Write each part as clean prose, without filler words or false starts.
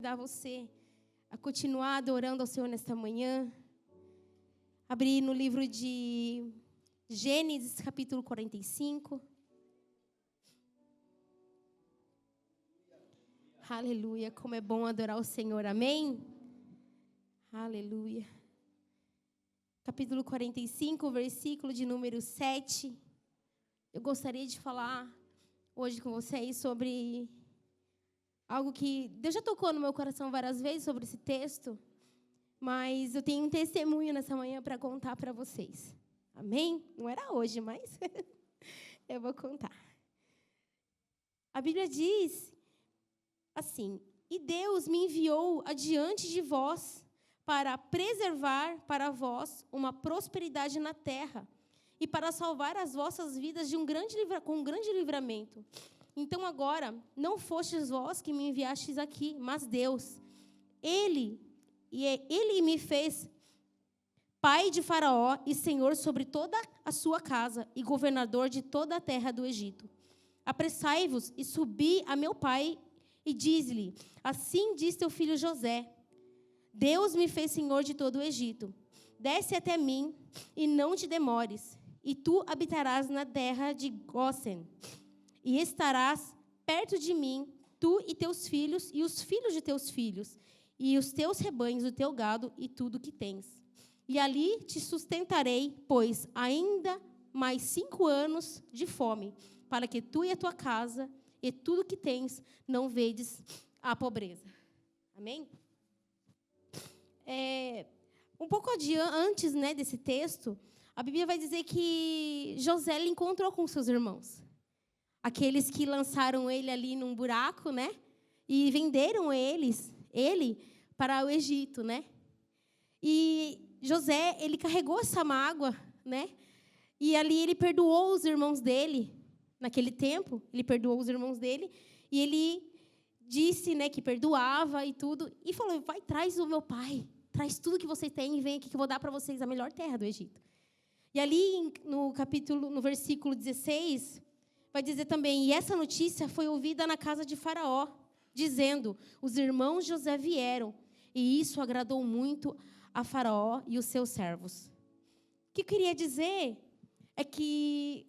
Convidar você a continuar adorando ao Senhor nesta manhã. Abrir no livro de Gênesis, capítulo 45. Aleluia, como é bom adorar o Senhor, amém? Aleluia. Capítulo 45, versículo de número 7. Eu gostaria de falar hoje com vocês sobre algo que Deus já tocou no meu coração várias vezes sobre esse texto, mas eu tenho um testemunho nessa manhã para contar para vocês. Amém? Não era hoje, mas eu vou contar. A Bíblia diz assim: e Deus me enviou adiante de vós para preservar para vós uma prosperidade na terra e para salvar as vossas vidas com um grande livramento. Então agora, não fostes vós que me enviastes aqui, mas Deus. Ele me fez pai de Faraó e senhor sobre toda a sua casa e governador de toda a terra do Egito. Apressai-vos e subi a meu pai e diz-lhe: assim diz teu filho José: Deus me fez senhor de todo o Egito. Desce até mim e não te demores, e tu habitarás na terra de Gósen. E estarás perto de mim, tu e teus filhos, e os filhos de teus filhos, e os teus rebanhos, o teu gado, e tudo que tens. E ali te sustentarei, pois ainda mais 5 anos de fome, para que tu e a tua casa, e tudo que tens, não vedes a pobreza. Amém? Um pouco antes, desse texto, a Bíblia vai dizer que José ele encontrou com seus irmãos. Aqueles que lançaram ele ali num buraco, e venderam ele para o Egito, E José, ele carregou essa mágoa, E ali ele perdoou os irmãos dele, naquele tempo, ele perdoou os irmãos dele, e ele disse, que perdoava e tudo, e falou: vai, traz o meu pai, traz tudo que vocês têm e vem aqui que eu vou dar para vocês a melhor terra do Egito. E ali no versículo 16... vai dizer também: e essa notícia foi ouvida na casa de Faraó, dizendo: os irmãos de José vieram, e isso agradou muito a Faraó e os seus servos. O que eu queria dizer é que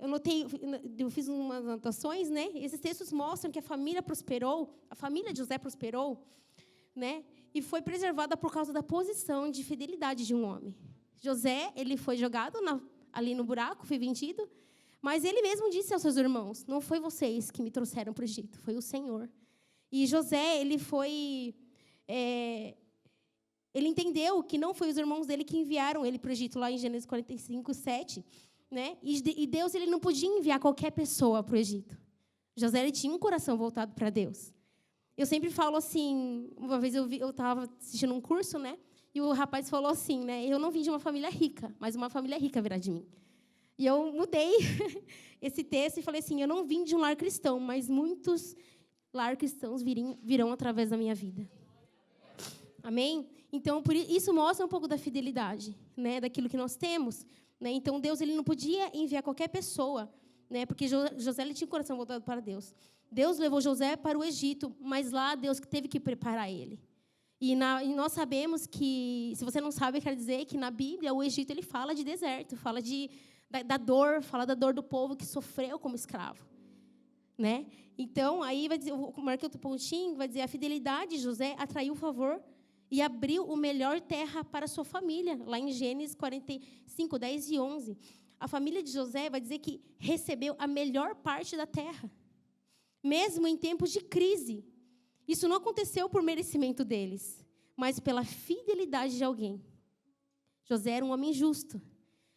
eu fiz umas anotações, Esses textos mostram que a família de José prosperou, e foi preservada por causa da posição de fidelidade de um homem. José, ele foi jogado ali no buraco, foi vendido. Mas ele mesmo disse aos seus irmãos: não foi vocês que me trouxeram para o Egito, foi o Senhor. E José, ele entendeu que não foi os irmãos dele que enviaram ele para o Egito, lá em Gênesis 45, 7. E Deus ele não podia enviar qualquer pessoa para o Egito. José ele tinha um coração voltado para Deus. Eu sempre falo assim, uma vez eu estava assistindo um curso, e o rapaz falou assim, eu não vim de uma família rica, mas uma família rica virá de mim. E eu mudei esse texto e falei assim: eu não vim de um lar cristão, mas muitos lar cristãos virão através da minha vida. Amém? Então, isso mostra um pouco da fidelidade, daquilo que nós temos. Então, Deus ele não podia enviar qualquer pessoa, porque José ele tinha o coração voltado para Deus. Deus levou José para o Egito, mas lá Deus teve que preparar ele. E nós sabemos que, se você não sabe, quer dizer que na Bíblia o Egito ele fala de deserto, fala da dor, fala da dor do povo que sofreu como escravo, Então, aí vai dizer, eu marquei outro pontinho, vai dizer: a fidelidade de José atraiu o favor e abriu o melhor terra para a sua família, lá em Gênesis 45, 10 e 11. A família de José vai dizer que recebeu a melhor parte da terra, mesmo em tempos de crise. Isso não aconteceu por merecimento deles, mas pela fidelidade de alguém. José era um homem justo.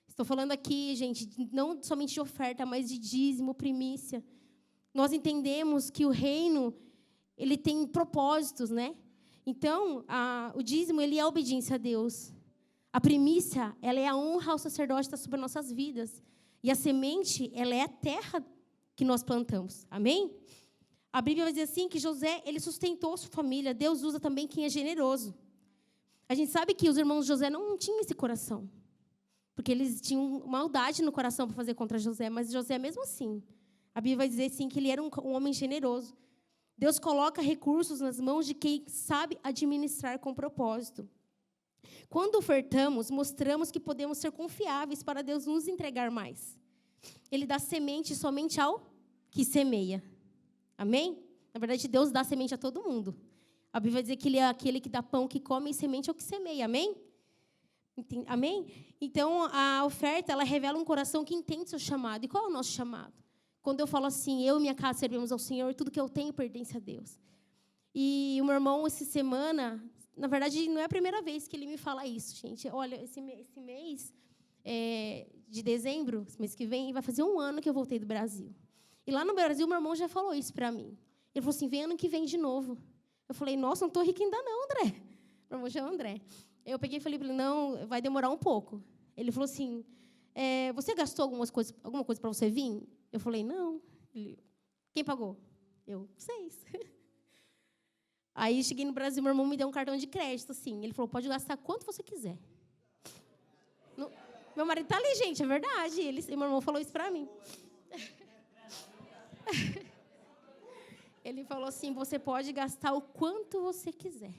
Estou falando aqui, gente, não somente de oferta, mas de dízimo, primícia. Nós entendemos que o reino, ele tem propósitos, Então, o dízimo, ele é a obediência a Deus. A primícia, ela é a honra ao sacerdote que está sobre nossas vidas. E a semente, ela é a terra que nós plantamos. Amém? A Bíblia vai dizer assim, que José, ele sustentou sua família. Deus usa também quem é generoso. A gente sabe que os irmãos de José não tinham esse coração, porque eles tinham maldade no coração para fazer contra José, mas José, mesmo assim, a Bíblia vai dizer, sim, que ele era um homem generoso. Deus coloca recursos nas mãos de quem sabe administrar com propósito. Quando ofertamos, mostramos que podemos ser confiáveis para Deus nos entregar mais. Ele dá semente somente ao que semeia. Amém? Na verdade, Deus dá semente a todo mundo. A Bíblia vai dizer que Ele é aquele que dá pão, que come, e semente ao que semeia. Amém? Amém? Então, a oferta, ela revela um coração que entende seu chamado. E qual é o nosso chamado? Quando eu falo assim, eu e minha casa servimos ao Senhor, tudo que eu tenho pertence a Deus. E o meu irmão, essa semana, na verdade, não é a primeira vez que ele me fala isso, gente. Olha, esse mês de dezembro, esse mês que vem, vai fazer 1 ano que eu voltei do Brasil. E lá no Brasil, meu irmão já falou isso para mim. Ele falou assim, vem ano que vem de novo. Eu falei, nossa, não estou rica ainda não, André. Meu irmão chama André. Eu peguei e falei para ele, não, vai demorar um pouco. Ele falou assim, você gastou alguma coisa para você vir? Eu falei, não. Ele, quem pagou? Eu, vocês. Aí, cheguei no Brasil, meu irmão me deu um cartão de crédito, assim. Ele falou, pode gastar quanto você quiser. Meu marido está ali, gente, é verdade. Meu irmão falou isso para mim. Ele falou assim, você pode gastar o quanto você quiser.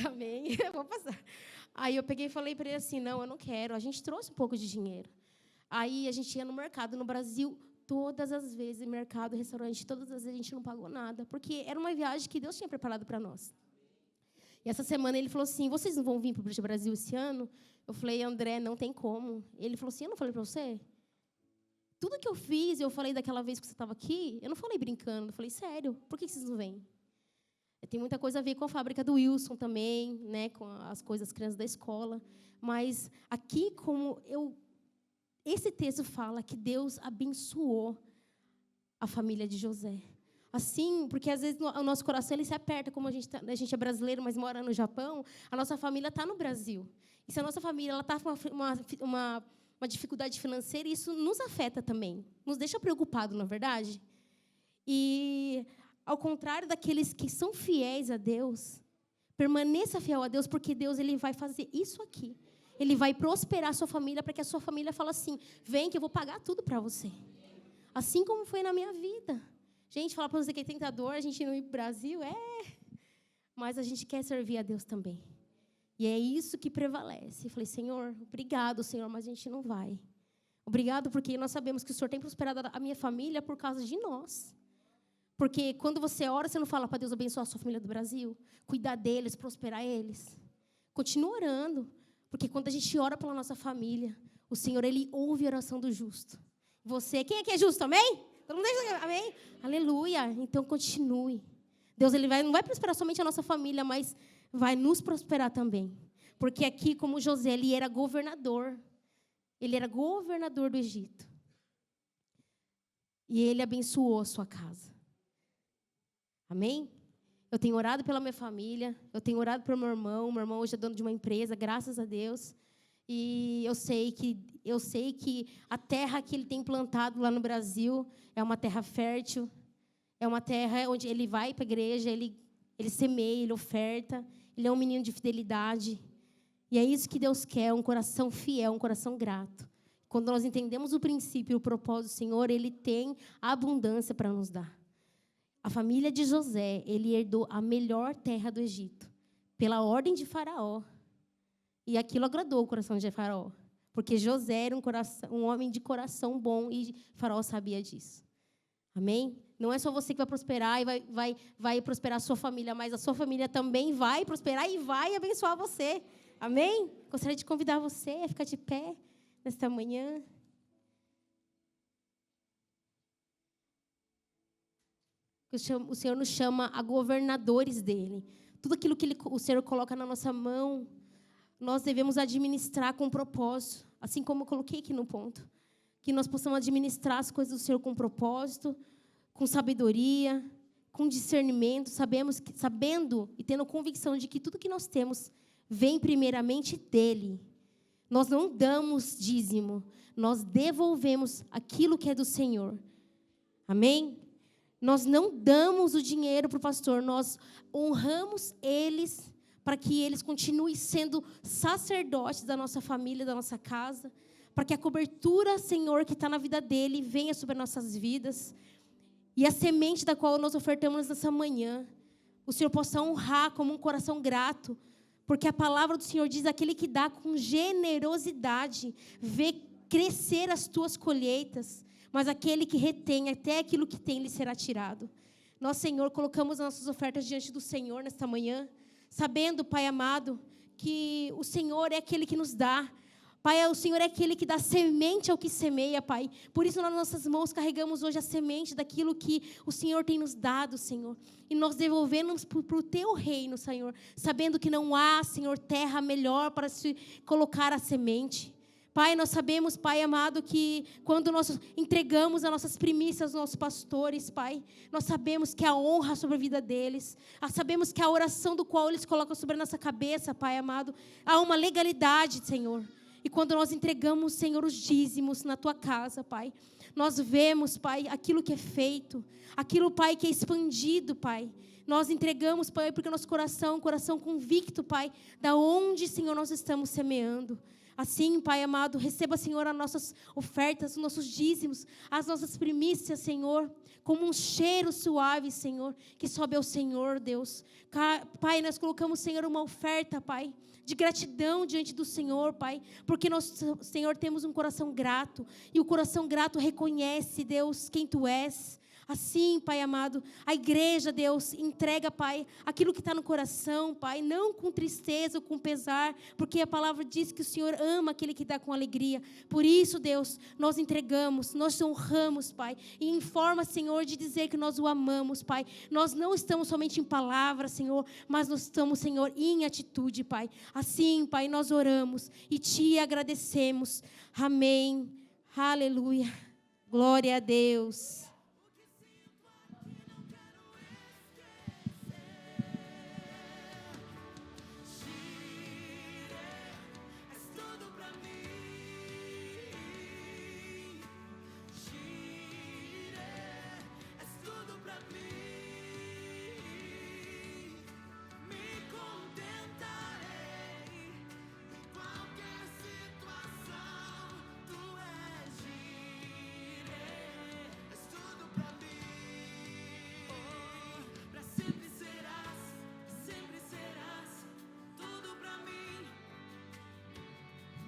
Amém? Eu vou passar. Aí eu peguei e falei para ele assim, não, eu não quero. A gente trouxe um pouco de dinheiro. Aí a gente ia no mercado no Brasil, todas as vezes, mercado, restaurante, todas as vezes a gente não pagou nada, porque era uma viagem que Deus tinha preparado para nós. E essa semana ele falou assim, vocês não vão vir para o Brasil esse ano? Eu falei, André, não tem como. Ele falou assim, eu não falei para você? Tudo que eu fiz, eu falei daquela vez que você estava aqui, eu não falei brincando, eu falei, sério, por que vocês não vêm? Tem muita coisa a ver com a fábrica do Wilson também, né, com as coisas, as crianças da escola. Mas aqui, esse texto fala que Deus abençoou a família de José. Assim, porque às vezes o nosso coração ele se aperta, como a gente é brasileiro, mas mora no Japão, a nossa família está no Brasil. E se a nossa família está com uma dificuldade financeira, isso nos afeta também. Nos deixa preocupados, na verdade. E, ao contrário daqueles que são fiéis a Deus, permaneça fiel a Deus, porque Deus ele vai fazer isso aqui. Ele vai prosperar a sua família para que a sua família fale assim, vem que eu vou pagar tudo para você. Assim como foi na minha vida. Gente, falar para você que é tentador, a gente não ir para o Brasil, mas a gente quer servir a Deus também. E é isso que prevalece. Eu falei, Senhor, obrigado, Senhor, mas a gente não vai. Obrigado porque nós sabemos que o Senhor tem prosperado a minha família por causa de nós. Porque quando você ora, você não fala para Deus abençoar a sua família do Brasil, cuidar deles, prosperar eles. Continua orando. Porque quando a gente ora pela nossa família, o Senhor, Ele ouve a oração do justo. Você, quem é que é justo, amém? Todo mundo diz amém? Aleluia. Então, continue. Deus ele não vai prosperar somente a nossa família, mas vai nos prosperar também. Porque aqui, como José, ele era governador. Ele era governador do Egito. E ele abençoou a sua casa. Amém? Eu tenho orado pela minha família, eu tenho orado pelo meu irmão hoje é dono de uma empresa, graças a Deus. E eu sei que a terra que ele tem plantado lá no Brasil é uma terra fértil, é uma terra onde ele vai para a igreja, ele semeia, ele oferta, ele é um menino de fidelidade. E é isso que Deus quer, um coração fiel, um coração grato. Quando nós entendemos o princípio e o propósito do Senhor, Ele tem abundância para nos dar. A família de José, ele herdou a melhor terra do Egito, pela ordem de Faraó. E aquilo agradou o coração de Faraó, porque José era um homem de coração bom e Faraó sabia disso. Amém? Não é só você que vai prosperar e vai prosperar a sua família, mas a sua família também vai prosperar e vai abençoar você. Amém? Gostaria de convidar você a ficar de pé nesta manhã. O Senhor nos chama a governadores dele. Tudo aquilo que o Senhor coloca na nossa mão, nós devemos administrar com propósito, assim como eu coloquei aqui no ponto. Que nós possamos administrar as coisas do Senhor com propósito, com sabedoria, com discernimento, sabendo e tendo convicção de que tudo que nós temos vem primeiramente dele. Nós não damos dízimo, nós devolvemos aquilo que é do Senhor. Amém? Nós não damos o dinheiro para o pastor, nós honramos eles para que eles continuem sendo sacerdotes da nossa família, da nossa casa, para que a cobertura, Senhor, que está na vida dele, venha sobre nossas vidas. E a semente da qual nós ofertamos nessa manhã, o Senhor possa honrar como um coração grato, porque a palavra do Senhor diz: aquele que dá com generosidade, vê crescer as tuas colheitas, mas aquele que retém até aquilo que tem lhe será tirado. Nós, Senhor, colocamos as nossas ofertas diante do Senhor nesta manhã, sabendo, Pai amado, que o Senhor é aquele que nos dá. Pai, o Senhor é aquele que dá semente ao que semeia, Pai. Por isso, nas nossas mãos, carregamos hoje a semente daquilo que o Senhor tem nos dado, Senhor. E nós devolvemos para o Teu reino, Senhor, sabendo que não há, Senhor, terra melhor para se colocar a semente. Pai, nós sabemos, Pai amado, que quando nós entregamos as nossas primícias aos nossos pastores, Pai, nós sabemos que a honra sobre a vida deles, sabemos que a oração do qual eles colocam sobre a nossa cabeça, Pai amado, há uma legalidade, Senhor. E quando nós entregamos, Senhor, os dízimos na Tua casa, Pai, nós vemos, Pai, aquilo que é feito, aquilo, Pai, que é expandido, Pai. Nós entregamos, Pai, porque nosso coração é um coração convicto, Pai, da onde, Senhor, nós estamos semeando. Assim, Pai amado, receba, Senhor, as nossas ofertas, os nossos dízimos, as nossas primícias, Senhor, como um cheiro suave, Senhor, que sobe ao Senhor, Deus. Pai, nós colocamos, Senhor, uma oferta, Pai, de gratidão diante do Senhor, Pai, porque nós, Senhor, temos um coração grato, e o coração grato reconhece, Deus, quem Tu és. Assim, Pai amado, a igreja, Deus, entrega, Pai, aquilo que está no coração, Pai, não com tristeza ou com pesar, porque a palavra diz que o Senhor ama aquele que dá com alegria. Por isso, Deus, nós entregamos, nós honramos, Pai, e em forma, Senhor, de dizer que nós o amamos, Pai. Nós não estamos somente em palavras, Senhor, mas nós estamos, Senhor, em atitude, Pai. Assim, Pai, nós oramos e Te agradecemos. Amém. Aleluia. Glória a Deus.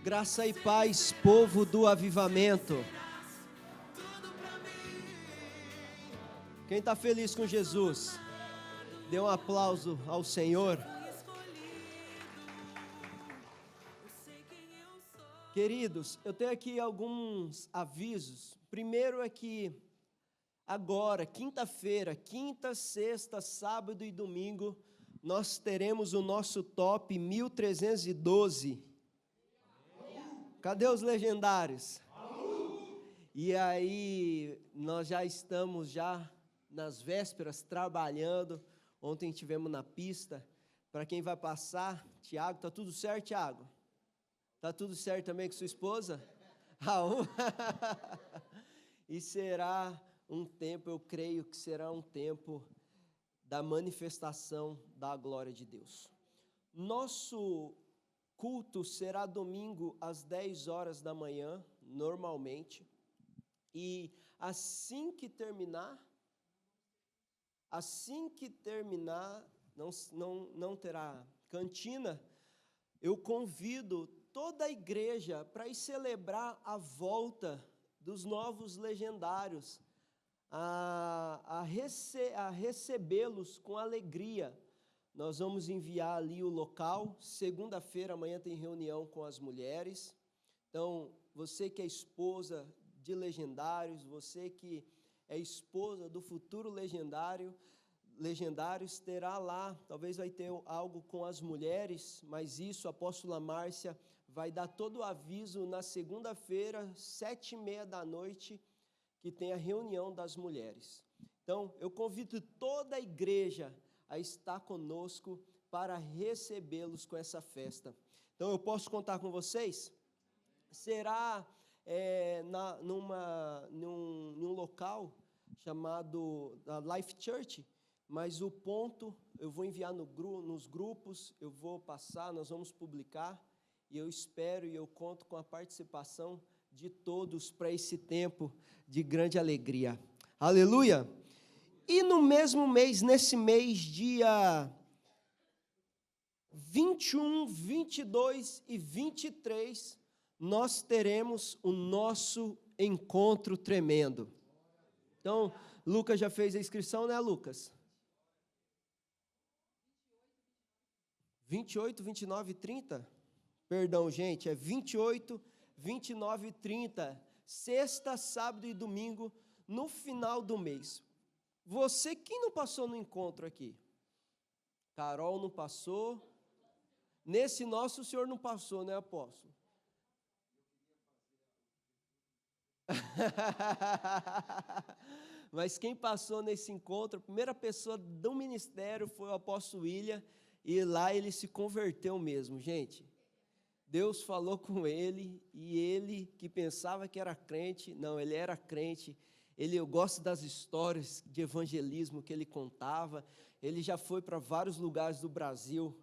Graça e paz, povo do avivamento. Quem está feliz com Jesus, dê um aplauso ao Senhor. Queridos, eu tenho aqui alguns avisos. Primeiro é que agora, quinta-feira, quinta, sexta, sábado e domingo, nós teremos o nosso top 1312. Cadê os legendários? E aí, nós já estamos nas vésperas trabalhando. Ontem tivemos na pista. Para quem vai passar, Tiago, tá tudo certo, Tiago? Tá tudo certo também com sua esposa? Raul? E será um tempo, eu creio que será um tempo da manifestação da glória de Deus. Nosso culto será domingo às 10 horas da manhã, normalmente. E assim que terminar, não terá cantina, eu convido toda a igreja para ir celebrar a volta dos novos legendários, a recebê-los com alegria. Nós vamos enviar ali o local. Segunda-feira, amanhã, tem reunião com as mulheres. Então, você que é esposa de legendários, você que é esposa do futuro legendários, terá lá, talvez vai ter algo com as mulheres, mas isso a apóstola Márcia vai dar todo o aviso na segunda-feira, 7h30 da noite, que tem a reunião das mulheres. Então, eu convido toda a igreja a estar conosco para recebê-los com essa festa. Então, eu posso contar com vocês? Será num local chamado Life Church, mas o ponto eu vou enviar nos grupos, eu vou passar, nós vamos publicar, e eu espero e eu conto com a participação de todos para esse tempo de grande alegria. Aleluia! E no mesmo mês, nesse mês, dia 21, 22 e 23, nós teremos o nosso encontro tremendo. Então, Lucas já fez a inscrição, né, Lucas? 28, 29 e 30? Perdão, gente, é 28, 29 e 30. Sexta, sábado e domingo, no final do mês. Você, quem não passou no encontro aqui? Carol não passou. Nesse nosso, o senhor não passou, né, apóstolo? Mas quem passou nesse encontro, a primeira pessoa do ministério foi o apóstolo William, e lá ele se converteu mesmo, gente. Deus falou com ele, e ele que pensava que era crente, não, ele era crente. Eu gosto das histórias de evangelismo que ele contava. Ele já foi para vários lugares do Brasil,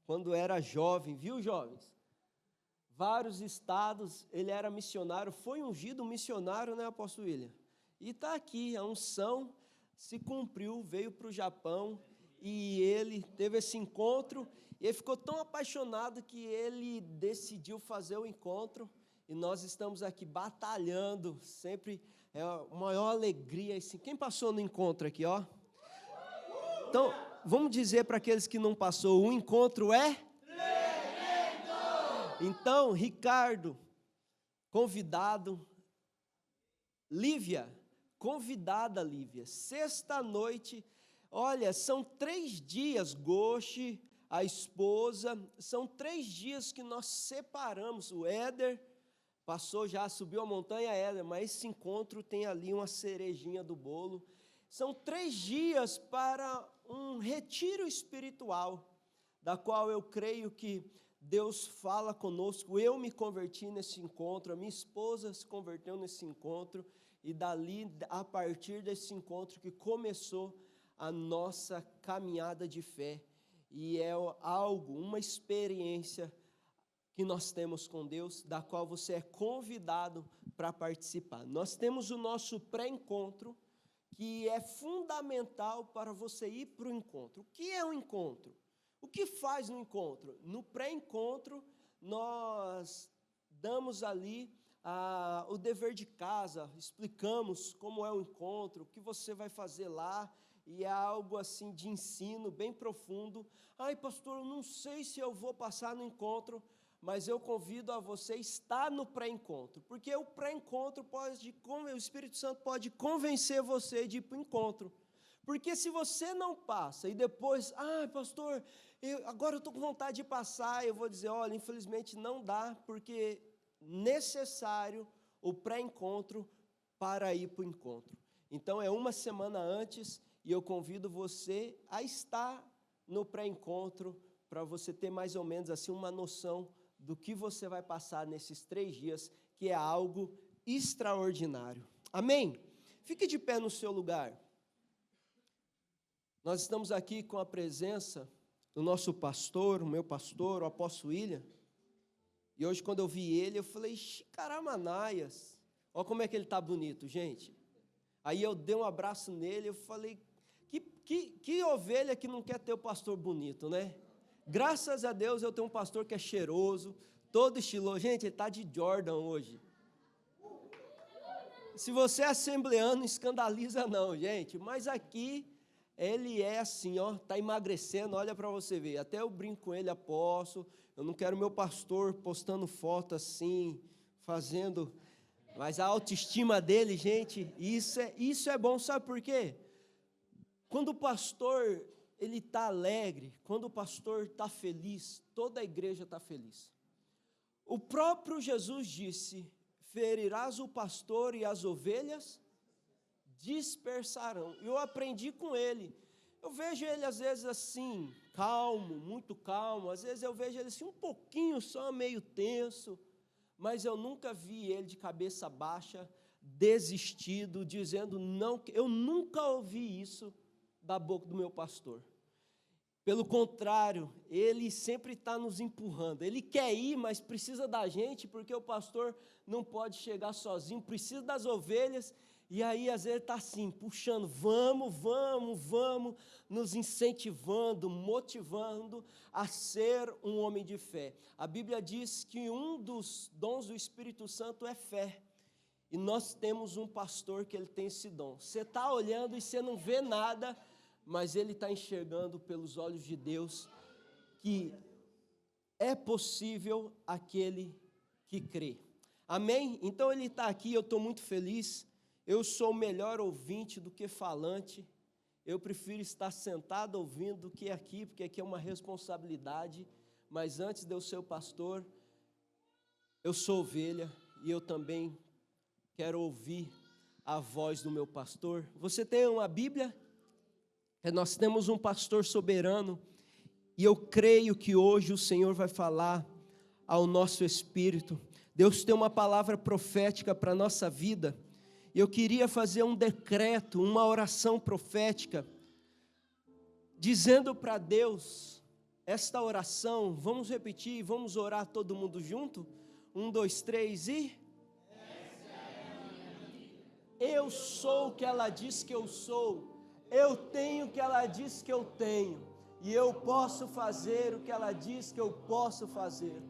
quando era jovem, viu, jovens? Vários estados, ele era missionário, foi ungido missionário, né, apóstolo William? E está aqui, a unção se cumpriu, veio para o Japão, e ele teve esse encontro, e ele ficou tão apaixonado que ele decidiu fazer o encontro, e nós estamos aqui batalhando, sempre é a maior alegria. Assim. Quem passou no encontro aqui, ó? Então, vamos dizer para aqueles que não passou, o encontro é? Então, Ricardo, convidado, Lívia, convidada Lívia, sexta-noite, olha, são 3 dias, Goshi, a esposa, são 3 dias que nós separamos, o Éder passou já, subiu a montanha, Éder, mas esse encontro tem ali uma cerejinha do bolo, são 3 dias para um retiro espiritual, da qual eu creio que Deus fala conosco. Eu me converti nesse encontro, a minha esposa se converteu nesse encontro, e dali, a partir desse encontro que começou a nossa caminhada de fé, e é algo, uma experiência que nós temos com Deus, da qual você é convidado para participar. Nós temos o nosso pré-encontro, que é fundamental para você ir para o encontro. O que é um encontro? O que faz no encontro? No pré-encontro, nós damos ali o dever de casa, explicamos como é o encontro, o que você vai fazer lá, e é algo assim de ensino bem profundo. Ai, pastor, eu não sei se eu vou passar no encontro, mas eu convido a você a estar no pré-encontro, porque o pré-encontro o Espírito Santo pode convencer você de ir para o encontro. Porque se você não passa e depois, pastor, agora eu estou com vontade de passar, eu vou dizer, olha, infelizmente não dá, porque necessário o pré-encontro para ir para o encontro. Então é uma semana antes, e eu convido você a estar no pré-encontro, para você ter mais ou menos assim uma noção do que você vai passar nesses 3 dias, que é algo extraordinário. Amém? Fique de pé no seu lugar. Nós estamos aqui com a presença do nosso pastor, o meu pastor, o apóstolo William. E hoje, quando eu vi ele, eu falei, Xicaramanaias, olha como é que ele está bonito, gente. Aí eu dei um abraço nele, eu falei, que ovelha que não quer ter o pastor bonito, né? Graças a Deus eu tenho um pastor que é cheiroso, todo estiloso. Gente, ele está de Jordan hoje. Se você é assembleano, não escandaliza não, gente. Mas aqui... ele é assim, ó, está emagrecendo, olha para você ver, até eu brinco com ele, apóstolo, eu não quero meu pastor postando foto assim, fazendo, mas a autoestima dele, gente, isso é bom, sabe por quê? Quando o pastor, ele está alegre, quando o pastor está feliz, toda a igreja está feliz. O próprio Jesus disse, ferirás o pastor e as ovelhas dispersarão. Eu aprendi com ele. Eu vejo ele às vezes assim, calmo, muito calmo. Às vezes eu vejo ele assim um pouquinho só, meio tenso. Mas eu nunca vi ele de cabeça baixa, desistido, dizendo não. Eu nunca ouvi isso da boca do meu pastor. Pelo contrário, ele sempre está nos empurrando. Ele quer ir, mas precisa da gente, porque o pastor não pode chegar sozinho, precisa das ovelhas. E aí, às vezes, está assim, puxando, vamos, nos incentivando, motivando a ser um homem de fé. A Bíblia diz que um dos dons do Espírito Santo é fé. E nós temos um pastor que ele tem esse dom. Você está olhando e você não vê nada, mas ele está enxergando pelos olhos de Deus que é possível aquele que crê. Amém? Então ele está aqui, eu estou muito feliz. Eu sou melhor ouvinte do que falante. Eu prefiro estar sentado ouvindo do que aqui, porque aqui é uma responsabilidade. Mas antes de eu ser o pastor, eu sou ovelha e eu também quero ouvir a voz do meu pastor. Você tem uma Bíblia? Nós temos um pastor soberano e eu creio que hoje o Senhor vai falar ao nosso espírito. Deus tem uma palavra profética para a nossa vida. E eu queria fazer um decreto, uma oração profética, dizendo para Deus esta oração. Vamos repetir, vamos orar todo mundo junto? 1, 2, 3 e... Eu sou o que ela diz que eu sou. Eu tenho o que ela diz que eu tenho. E eu posso fazer o que ela diz que eu posso fazer.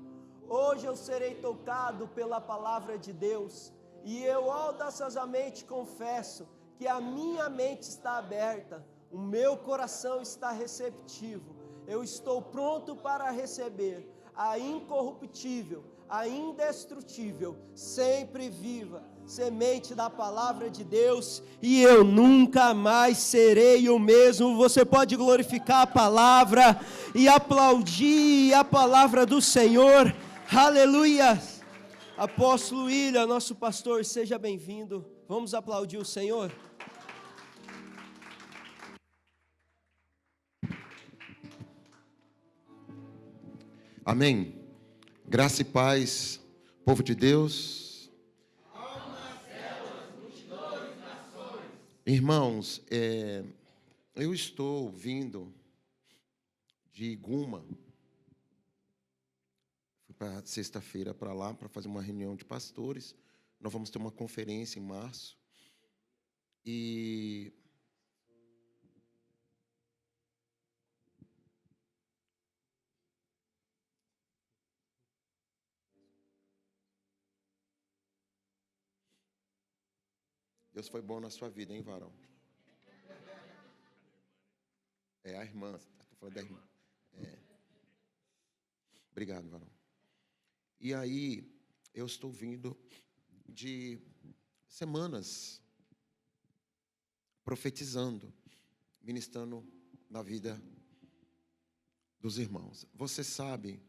Hoje eu serei tocado pela palavra de Deus. E eu audaciosamente confesso que a minha mente está aberta. O meu coração está receptivo. Eu estou pronto para receber a incorruptível, a indestrutível, sempre viva semente da palavra de Deus, e eu nunca mais serei o mesmo. Você pode glorificar a palavra e aplaudir a palavra do Senhor. Aleluia. Apóstolo William, nosso pastor, seja bem-vindo. Vamos aplaudir o Senhor. Amém. Graça e paz, povo de Deus. Irmãos, eu estou vindo de Guma. Fui para sexta-feira para lá para fazer uma reunião de pastores. Nós vamos ter uma conferência em março. E Deus foi bom na sua vida, hein, varão? A irmã. Estou falando da irmã. Obrigado, varão. E aí, eu estou vindo de semanas profetizando, ministrando na vida dos irmãos. Você sabe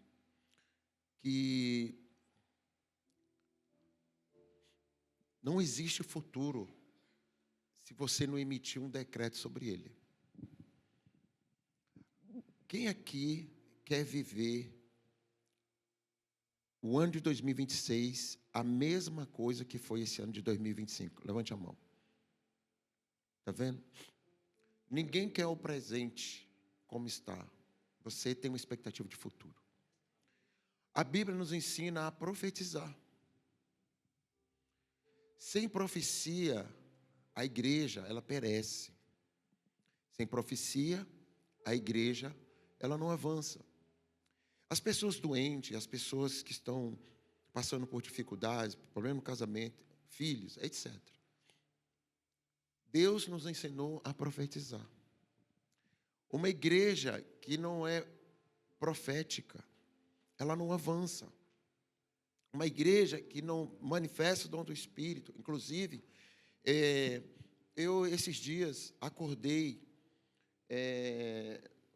que não existe futuro se você não emitir um decreto sobre ele. Quem aqui quer viver o ano de 2026 a mesma coisa que foi esse ano de 2025? Levante a mão. Está vendo? Ninguém quer o presente como está. Você tem uma expectativa de futuro. A Bíblia nos ensina a profetizar. Sem profecia, a igreja, ela perece. Sem profecia, a igreja, ela não avança. As pessoas doentes, as pessoas que estão passando por dificuldades, problema no casamento, filhos, etc. Deus nos ensinou a profetizar. Uma igreja que não é profética, ela não avança. Uma igreja que não manifesta o dom do Espírito. Inclusive, eu esses dias acordei,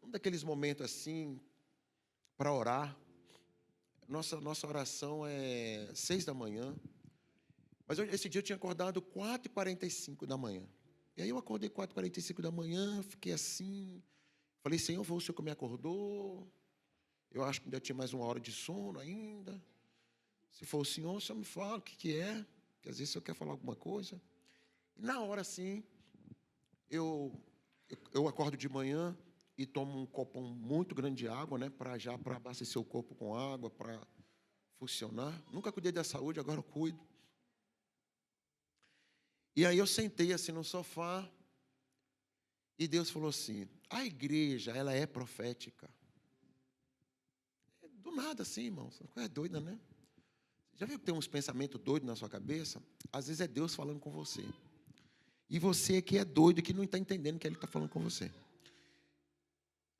um daqueles momentos assim, para orar. Nossa oração é 6 da manhã. Mas esse dia eu tinha acordado 4h45 da manhã. E aí eu acordei 4h45 da manhã, fiquei assim. Falei, Senhor, foi o Senhor que me acordou. Eu acho que ainda tinha mais 1 hora de sono ainda. Se for o Senhor me fala o que é. Porque às vezes o Senhor quer falar alguma coisa. E na hora, assim, eu acordo de manhã e tomo um copão muito grande de água, né? Para abastecer o corpo com água, para funcionar. Nunca cuidei da saúde, agora eu cuido. E aí eu sentei assim no sofá e Deus falou assim: a igreja, ela é profética. Do nada assim, irmão, essa coisa é doida, né? Já viu que tem uns pensamentos doidos na sua cabeça? Às vezes é Deus falando com você. E você que é doido, que não está entendendo que Ele está falando com você.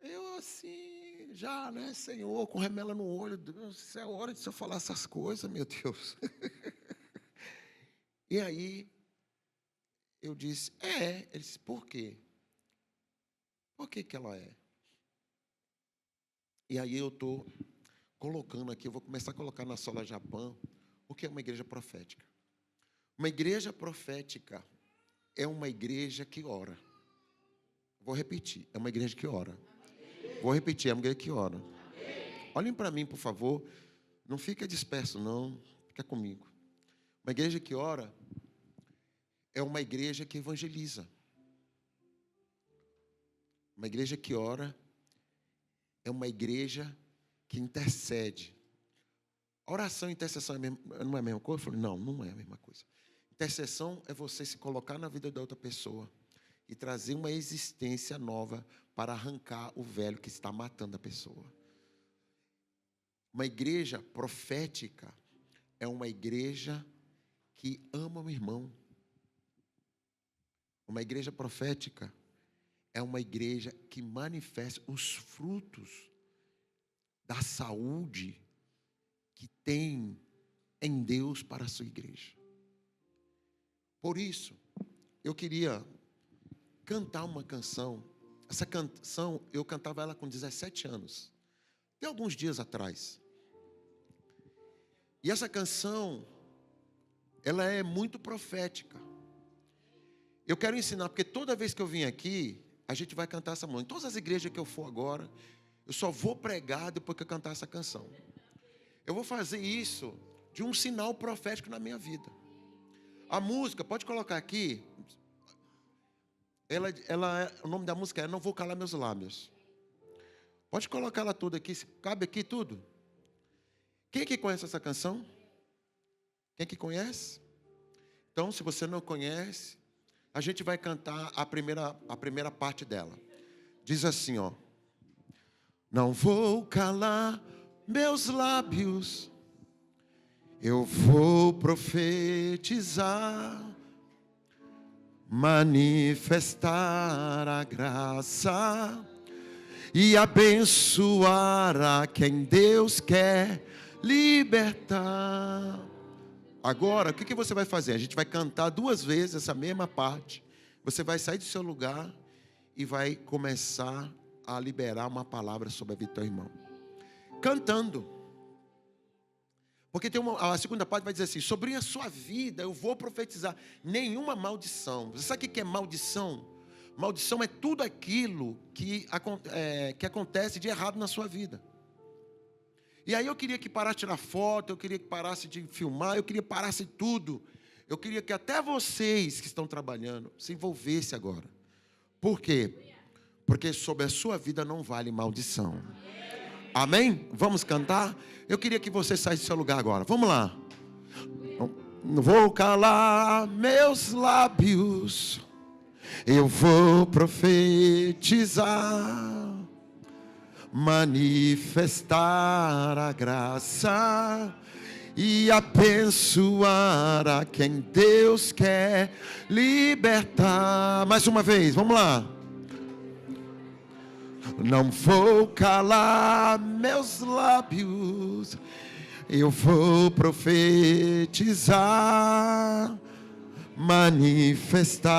Eu assim, já, né, Senhor, com remela no olho, Deus, isso é hora de eu falar essas coisas, meu Deus. E aí, eu disse, Ele disse, por quê? Por que que ela é? E aí eu estou colocando aqui, eu vou começar a colocar na Sola Japão, o que é uma igreja profética. Uma igreja profética é uma igreja que ora. Vou repetir, é uma igreja que ora. Vou repetir, é uma igreja que ora. Olhem para mim, por favor, não fica disperso não, fica comigo. Uma igreja que ora é uma igreja que evangeliza. Uma igreja que ora é uma igreja que intercede. Oração e intercessão não é a mesma coisa? Eu falei, não, não é a mesma coisa. Intercessão é você se colocar na vida da outra pessoa e trazer uma existência nova para arrancar o velho que está matando a pessoa. Uma igreja profética é uma igreja que ama o irmão. Uma igreja profética é uma igreja que manifesta os frutos da saúde que tem em Deus para a sua igreja. Por isso, eu queria cantar uma canção. Essa canção, eu cantava ela com 17 anos. Até alguns dias atrás. E essa canção, ela é muito profética. Eu quero ensinar, porque toda vez que eu vim aqui, a gente vai cantar essa música. Em todas as igrejas que eu for agora, eu só vou pregar depois que eu cantar essa canção. Eu vou fazer isso de um sinal profético na minha vida. A música, pode colocar aqui. O nome da música é Não Vou Calar Meus Lábios. Pode colocar ela toda aqui. Cabe aqui tudo? Quem que conhece essa canção? Quem que conhece? Então, se você não conhece, a gente vai cantar a primeira parte dela. Diz assim, ó. Não vou calar meus lábios, eu vou profetizar, manifestar a graça e abençoar a quem Deus quer libertar. Agora, o que você vai fazer? A gente vai cantar 2 vezes essa mesma parte. Você vai sair do seu lugar e vai começar a liberar uma palavra sobre a vida do teu irmão. Cantando. Porque a segunda parte vai dizer assim, sobre a sua vida eu vou profetizar nenhuma maldição. Você sabe o que é maldição? Maldição é tudo aquilo que acontece de errado na sua vida. E aí eu queria que parasse de tirar foto, eu queria que parasse de filmar, eu queria que parasse tudo. Eu queria que até vocês que estão trabalhando se envolvessem agora. Por quê? Porque sobre a sua vida não vale maldição. Amém? Vamos cantar? Eu queria que você saísse do seu lugar agora. Vamos lá. Não vou calar meus lábios, eu vou profetizar, manifestar a graça e abençoar a quem Deus quer libertar. Mais uma vez, vamos lá. Não vou calar meus lábios, eu vou profetizar, manifestar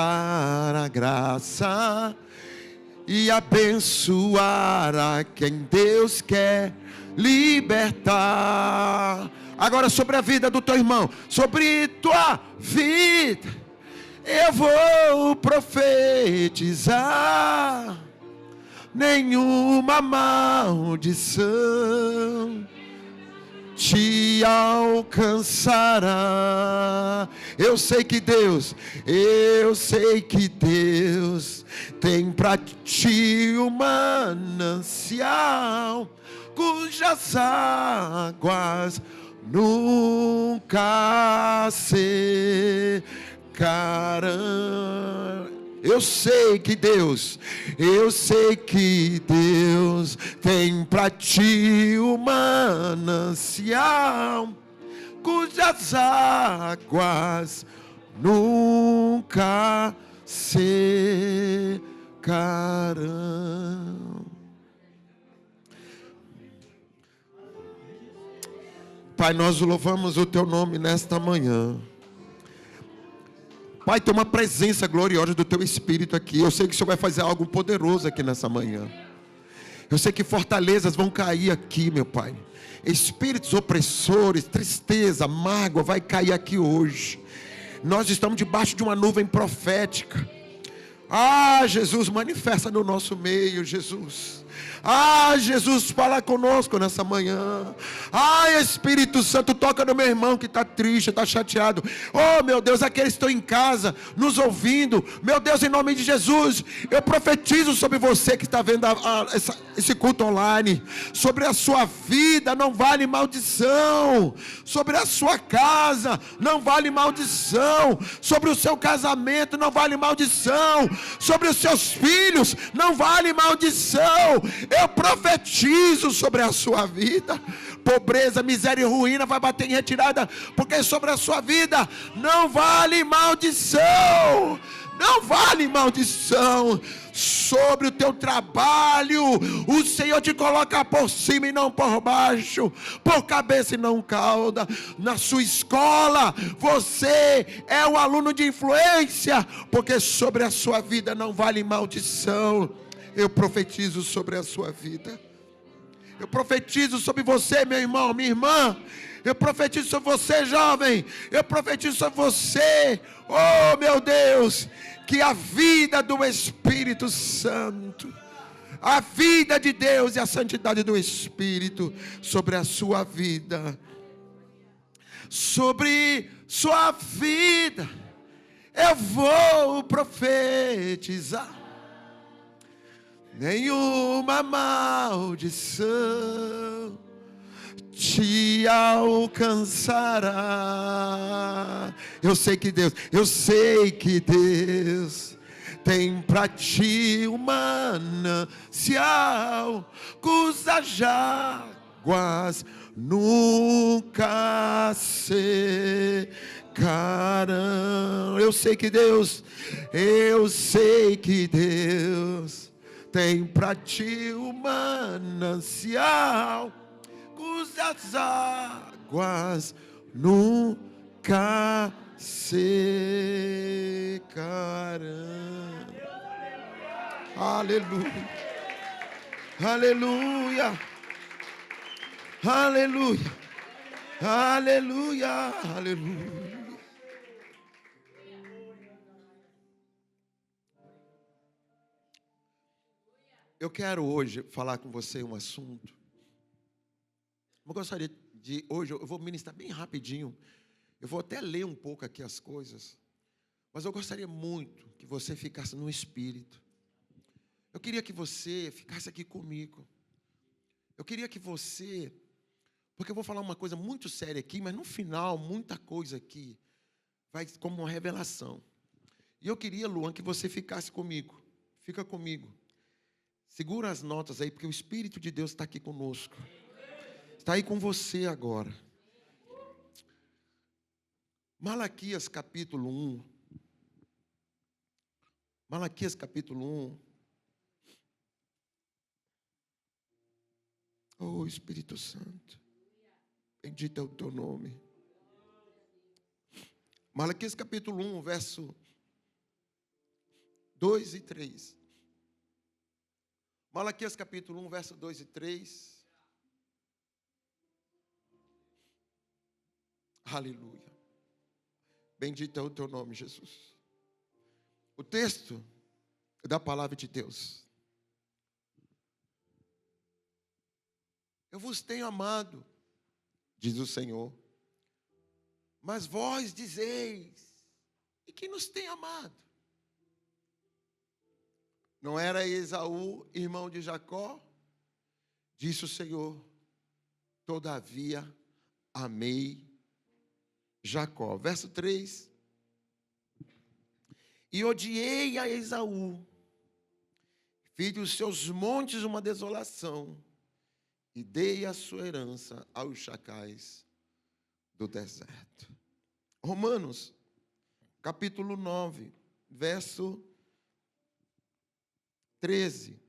a graça e abençoar a quem Deus quer libertar. Agora sobre a vida do teu irmão, sobre tua vida, eu vou profetizar, nenhuma maldição te alcançará. Eu sei que Deus tem para ti um manancial cujas águas nunca caramba. Eu sei que Deus tem pra ti um manancial cujas águas nunca secarão. Pai, nós louvamos o teu nome nesta manhã. Pai, tem uma presença gloriosa do teu Espírito aqui. Eu sei que o Senhor vai fazer algo poderoso aqui nessa manhã. Eu sei que fortalezas vão cair aqui, meu Pai. Espíritos opressores, tristeza, mágoa vai cair aqui hoje. Nós estamos debaixo de uma nuvem profética. Ah, Jesus, manifesta no nosso meio, Jesus. Ah, Jesus, fala conosco nessa manhã. Ah, Espírito Santo, toca no meu irmão que está triste, está chateado. Oh, meu Deus, aqueles que estão em casa, nos ouvindo. Meu Deus, em nome de Jesus, eu profetizo sobre você que está vendo esse culto online. Sobre a sua vida, não vale maldição. Sobre a sua casa, não vale maldição. Sobre o seu casamento, não vale maldição. Sobre os seus filhos, não vale maldição. Eu profetizo sobre a sua vida. Pobreza, miséria e ruína vai bater em retirada, porque sobre a sua vida não vale maldição. Não vale maldição. Sobre o teu trabalho, o Senhor te coloca por cima e não por baixo, por cabeça e não cauda. Na sua escola, você é um aluno de influência, porque sobre a sua vida não vale maldição. Eu profetizo sobre a sua vida. Eu profetizo sobre você, meu irmão, minha irmã. Eu profetizo sobre você, jovem. Eu profetizo sobre você, oh meu Deus, que a vida do Espírito Santo, a vida de Deus e a santidade do Espírito sobre a sua vida, sobre sua vida, eu vou profetizar. Nenhuma maldição te alcançará. Eu sei que Deus tem pra ti um manancial cujas águas nunca secarão. Eu sei que Deus tem pra ti um manancial cujas águas nunca secarão. Aleluia, aleluia, aleluia, aleluia, aleluia. Eu quero hoje falar com você um assunto. Eu gostaria de, hoje, eu vou ministrar bem rapidinho. Eu vou até ler um pouco aqui as coisas. Mas eu gostaria muito que você ficasse no Espírito. Eu queria que você ficasse aqui comigo. Eu queria que você, porque eu vou falar uma coisa muito séria aqui, mas no final, muita coisa aqui vai como uma revelação. E eu queria, Luan, que você ficasse comigo. Fica comigo. Segura as notas aí, porque o Espírito de Deus está aqui conosco. Está aí com você agora. Malaquias capítulo 1. Malaquias capítulo 1. Oh, Espírito Santo. Bendito é o teu nome. Malaquias capítulo 1, verso 2 e 3. Malaquias capítulo 1, verso 2 e 3. Aleluia. Bendito é o teu nome, Jesus. O texto é da palavra de Deus. Eu vos tenho amado, diz o Senhor, mas vós dizeis, e quem nos tem amado? Não era Esaú, irmão de Jacó? Disse o Senhor, todavia amei Jacó. Verso 3. E odiei a Esaú, fiz dos seus montes uma desolação, e dei a sua herança aos chacais do deserto. Romanos, capítulo 9, verso 13.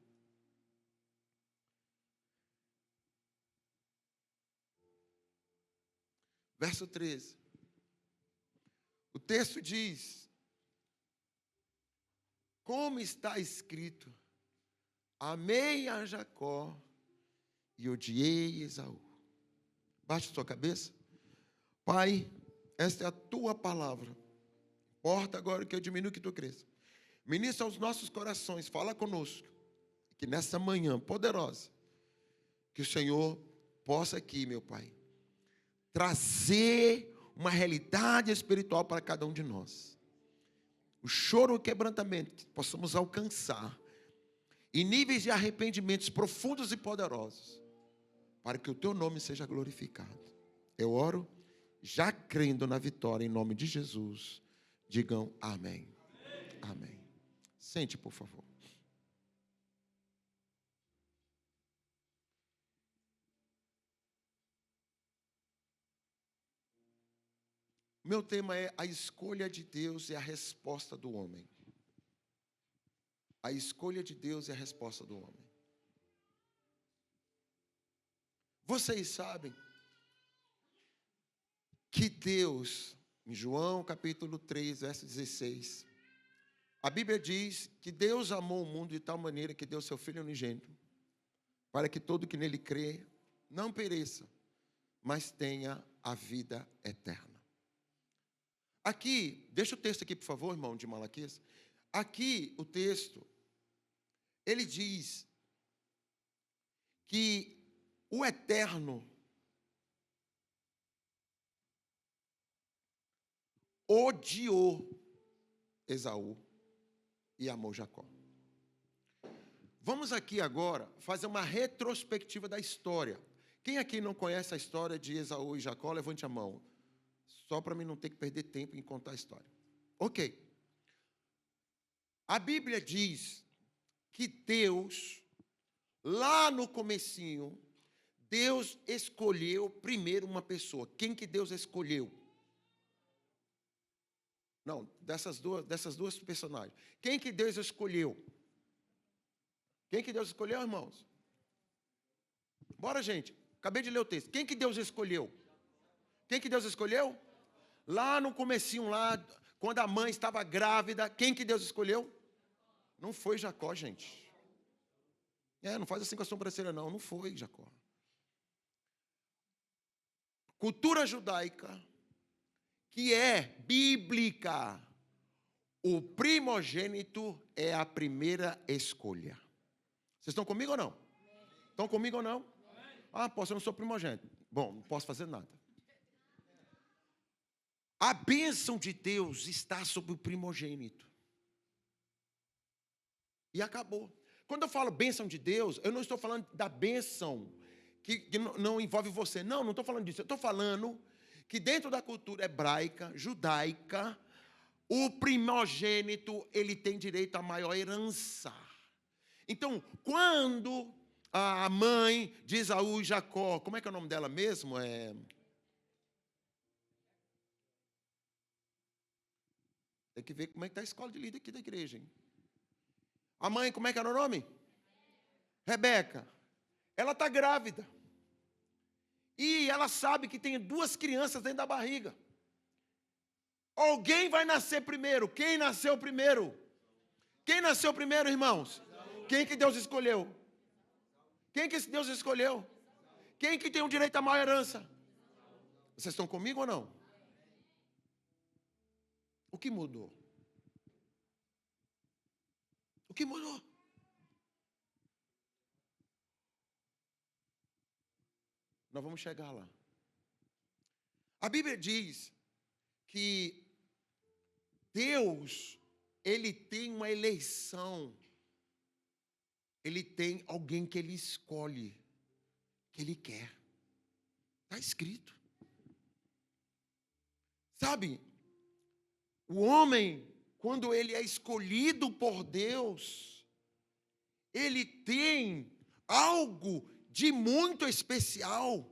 Verso 13. O texto diz: como está escrito, amei a Jacó e odiei Esaú. Baixe sua cabeça. Pai, esta é a tua palavra. Importa agora que eu diminua, que tu cresça. Ministra aos nossos corações, fala conosco. Que nessa manhã poderosa, que o Senhor possa aqui, meu Pai, trazer uma realidade espiritual para cada um de nós. O choro e o quebrantamento, que possamos alcançar em níveis de arrependimentos profundos e poderosos, para que o teu nome seja glorificado. Eu oro, já crendo na vitória, em nome de Jesus. Digam amém. Amém. Sente, por favor. Meu tema é a escolha de Deus e a resposta do homem. A escolha de Deus e a resposta do homem. Vocês sabem que Deus, em João capítulo 3, verso 16, a Bíblia diz que Deus amou o mundo de tal maneira que deu seu Filho unigênito, para que todo que nele crê não pereça, mas tenha a vida eterna. Aqui, deixa o texto aqui, por favor, irmão, de Malaquias. Aqui, o texto, ele diz que o Eterno odiou Esaú e amou Jacó. Vamos aqui agora fazer uma retrospectiva da história. Quem aqui não conhece a história de Esaú e Jacó, levante a mão. Só para mim não ter que perder tempo em contar a história. Ok. A Bíblia diz que Deus, lá no comecinho, Deus escolheu primeiro uma pessoa. Quem que Deus escolheu? Não, dessas duas personagens. Quem que Deus escolheu? Quem que Deus escolheu, irmãos? Bora, gente. Acabei de ler o texto. Quem que Deus escolheu? Quem que Deus escolheu? Lá no comecinho, lá, quando a mãe estava grávida, quem que Deus escolheu? Não foi Jacó, gente. Não faz assim com a sobrancelha, não. Não foi Jacó. Cultura judaica, que é bíblica, o primogênito é a primeira escolha. Vocês estão comigo ou não? Estão comigo ou não? Ah, eu não sou primogênito. Bom, não posso fazer nada. A bênção de Deus está sobre o primogênito. E acabou. Quando eu falo bênção de Deus, eu não estou falando da bênção que não envolve você. Não estou falando disso. Eu estou falando que dentro da cultura hebraica, judaica, o primogênito, ele tem direito à maior herança. Então, quando a mãe de Esaú e Jacó, como é que é o nome dela mesmo? Tem que ver como é que está a escola de líder aqui da igreja, hein? A mãe, como é que era o nome? Rebeca. Ela está grávida. E ela sabe que tem 2 crianças dentro da barriga. Alguém vai nascer primeiro. Quem nasceu primeiro? Quem nasceu primeiro, irmãos? Quem que Deus escolheu? Quem que Deus escolheu? Quem que tem o direito à maior herança? Vocês estão comigo ou não? O que mudou? O que mudou? Nós vamos chegar lá. A Bíblia diz que Deus, ele tem uma eleição. Ele tem alguém que ele escolhe, que ele quer. Está escrito. Sabe, o homem quando ele é escolhido por Deus, ele tem algo de muito especial.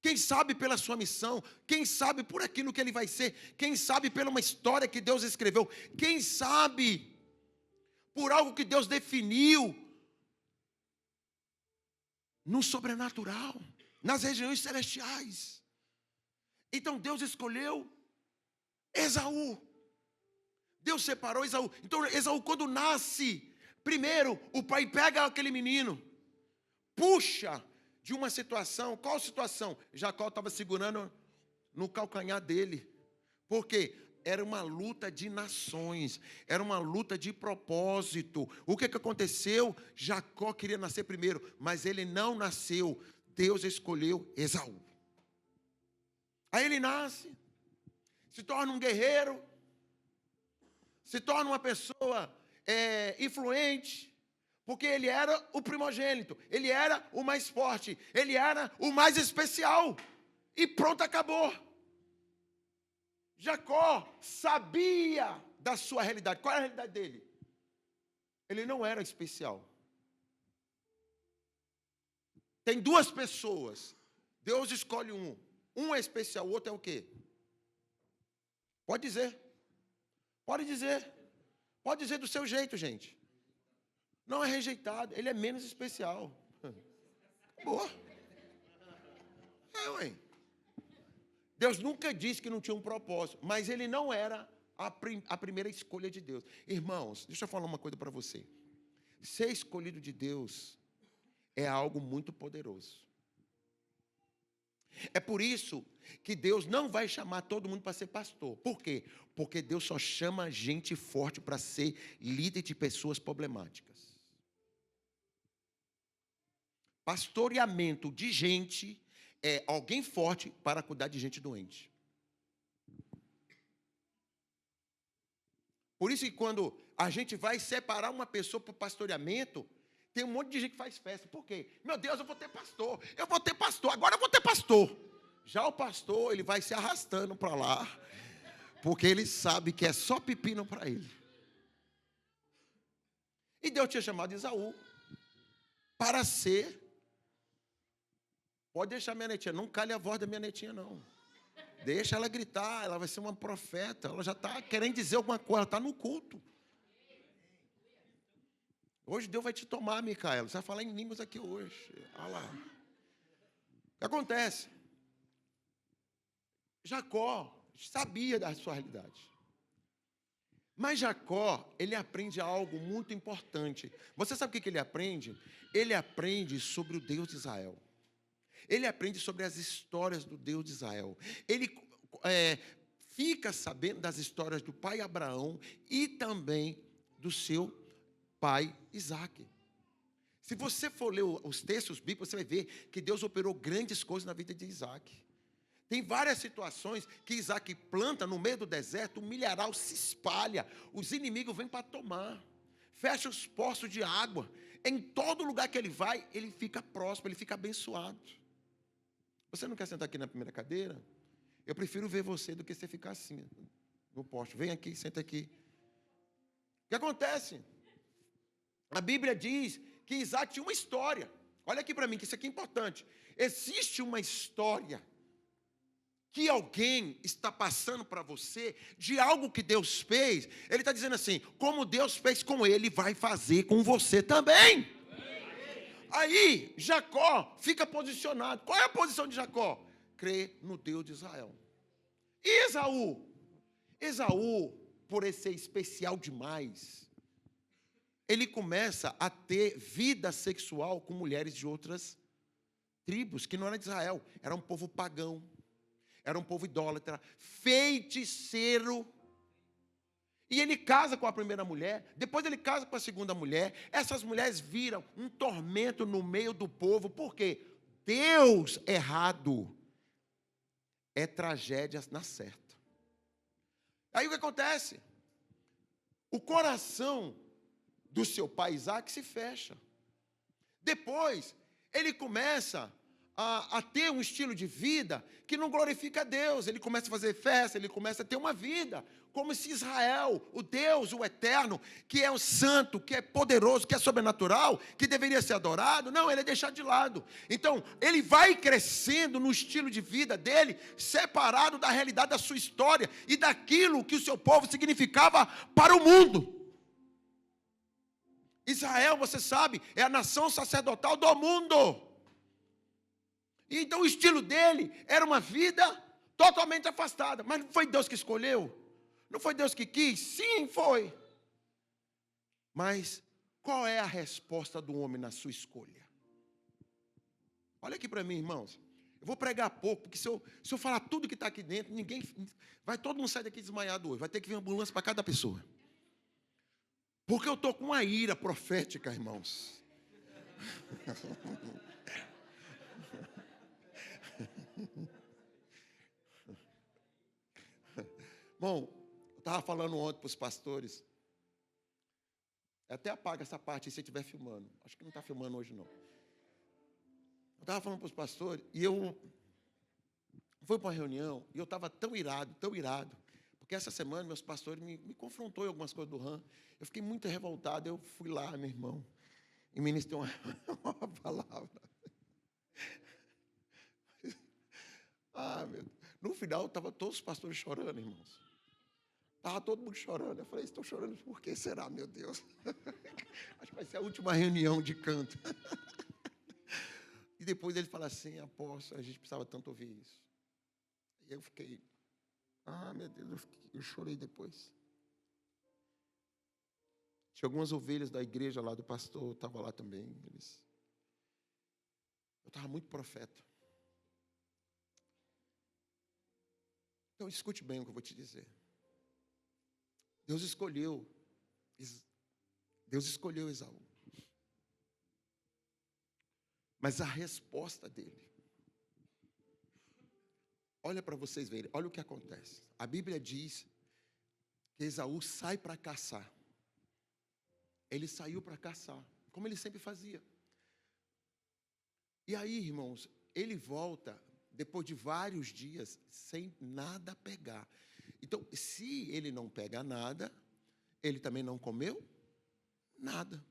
Quem sabe pela sua missão, quem sabe por aquilo que ele vai ser, quem sabe pela uma história que Deus escreveu, quem sabe por algo que Deus definiu no sobrenatural, nas regiões celestiais. Então Deus escolheu Esaú. Deus separou Esaú. Então Esaú, quando nasce, primeiro o pai pega aquele menino, puxa de uma situação. Qual situação? Jacó estava segurando no calcanhar dele. Por quê? Era uma luta de nações, era uma luta de propósito. O que aconteceu? Jacó queria nascer primeiro, mas ele não nasceu. Deus escolheu Esaú. Aí ele nasce, se torna um guerreiro, se torna uma pessoa influente, porque ele era o primogênito, ele era o mais forte, ele era o mais especial. E pronto, acabou. Jacó sabia da sua realidade. Qual era a realidade dele? Ele não era especial. Tem duas pessoas. Deus escolhe um. Um é especial, o outro é o quê? Pode dizer. Pode dizer. Pode dizer do seu jeito, gente. Não é rejeitado, ele é menos especial. Boa. Ué. Deus nunca disse que não tinha um propósito, mas ele não era a primeira escolha de Deus. Irmãos, deixa eu falar uma coisa para você. Ser escolhido de Deus é algo muito poderoso. É por isso que Deus não vai chamar todo mundo para ser pastor. Por quê? Porque Deus só chama gente forte para ser líder de pessoas problemáticas. Pastoreamento de gente é alguém forte para cuidar de gente doente. Por isso que quando a gente vai separar uma pessoa para o pastoreamento, tem um monte de gente que faz festa. Por quê? Meu Deus, eu vou ter pastor, agora eu vou ter pastor. Já o pastor, ele vai se arrastando para lá, porque ele sabe que é só pepino para ele. E Deus tinha chamado Esaú para ser... Pode deixar minha netinha, não cale a voz da minha netinha, não. Deixa ela gritar, ela vai ser uma profeta. Ela já está querendo dizer alguma coisa, ela está no culto. Hoje Deus vai te tomar, Micaela. Você vai falar em línguas aqui hoje. Olha lá. O que acontece? Jacó sabia da sua realidade. Mas Jacó, ele aprende algo muito importante. Você sabe o que ele aprende? Ele aprende sobre o Deus de Israel. Ele aprende sobre as histórias do Deus de Israel. Ele fica sabendo das histórias do pai Abraão e também do seu pai Isaac. Se você for ler os textos bíblicos, você vai ver que Deus operou grandes coisas na vida de Isaac. Tem várias situações que Isaac planta no meio do deserto, o milharal se espalha, os inimigos vêm para tomar, fecha os poços de água. Em todo lugar que ele vai, ele fica próspero, ele fica abençoado. Você não quer sentar aqui na primeira cadeira? Eu prefiro ver você do que você ficar assim, no poste. Vem aqui, senta aqui. O que acontece? A Bíblia diz que Isaac tinha uma história. Olha aqui para mim, que isso aqui é importante. Existe uma história que alguém está passando para você de algo que Deus fez. Ele está dizendo assim, como Deus fez com ele, vai fazer com você também. Aí, Jacó fica posicionado. Qual é a posição de Jacó? Crer no Deus de Israel. E Esaú? Esaú, por ser especial demais, ele começa a ter vida sexual com mulheres de outras tribos, que não eram de Israel. Era um povo pagão, era um povo idólatra, feiticeiro. E ele casa com a primeira mulher, depois ele casa com a segunda mulher. Essas mulheres viram um tormento no meio do povo. Por quê? Deus errado é tragédia na certa. Aí o que acontece? O coração do seu pai Isaac se fecha. Depois, ele começa a ter um estilo de vida que não glorifica a Deus. Ele começa a fazer festa, ele começa a ter uma vida Como se Israel, o Deus, o eterno, que é o santo, que é poderoso, que é sobrenatural, que deveria ser adorado, não, ele é deixado de lado. Então, ele vai crescendo no estilo de vida dele, separado da realidade da sua história e daquilo que o seu povo significava para o mundo. Israel, você sabe, é a nação sacerdotal do mundo. Então o estilo dele era uma vida totalmente afastada. Mas não foi Deus que escolheu? Não foi Deus que quis? Sim, foi. Mas qual é a resposta do homem na sua escolha? Olha aqui para mim, irmãos. Eu vou pregar pouco, porque se eu falar tudo que está aqui dentro, todo mundo sair daqui desmaiado hoje. Vai ter que vir ambulância para cada pessoa. Porque eu estou com uma ira profética, irmãos. Bom, eu estava falando ontem para os pastores. Até apaga essa parte aí se estiver filmando. Acho que não está filmando hoje, não. Eu estava falando para os pastores e eu fui para uma reunião e eu estava tão irado, porque essa semana meus pastores me confrontou em algumas coisas do RAM. Eu fiquei muito revoltado. Eu fui lá, meu irmão, e ministrei uma palavra. Meu Deus. No final, estavam todos os pastores chorando, irmãos. Estava todo mundo chorando. Eu falei, estão chorando por que será, meu Deus? Acho que vai ser a última reunião de canto. E depois ele fala assim, apóstolo, a gente precisava tanto ouvir isso. E eu fiquei, meu Deus, eu chorei depois. Tinha algumas ovelhas da igreja lá do pastor, estavam lá também. Eu estava muito profeta. Então, escute bem o que eu vou te dizer. Deus escolheu Esaú. Mas a resposta dele, olha para vocês verem, olha o que acontece. A Bíblia diz que Esaú sai para caçar. Ele saiu para caçar, como ele sempre fazia. E aí, irmãos, ele volta depois de vários dias sem nada pegar. Então, se ele não pega nada, ele também não comeu nada.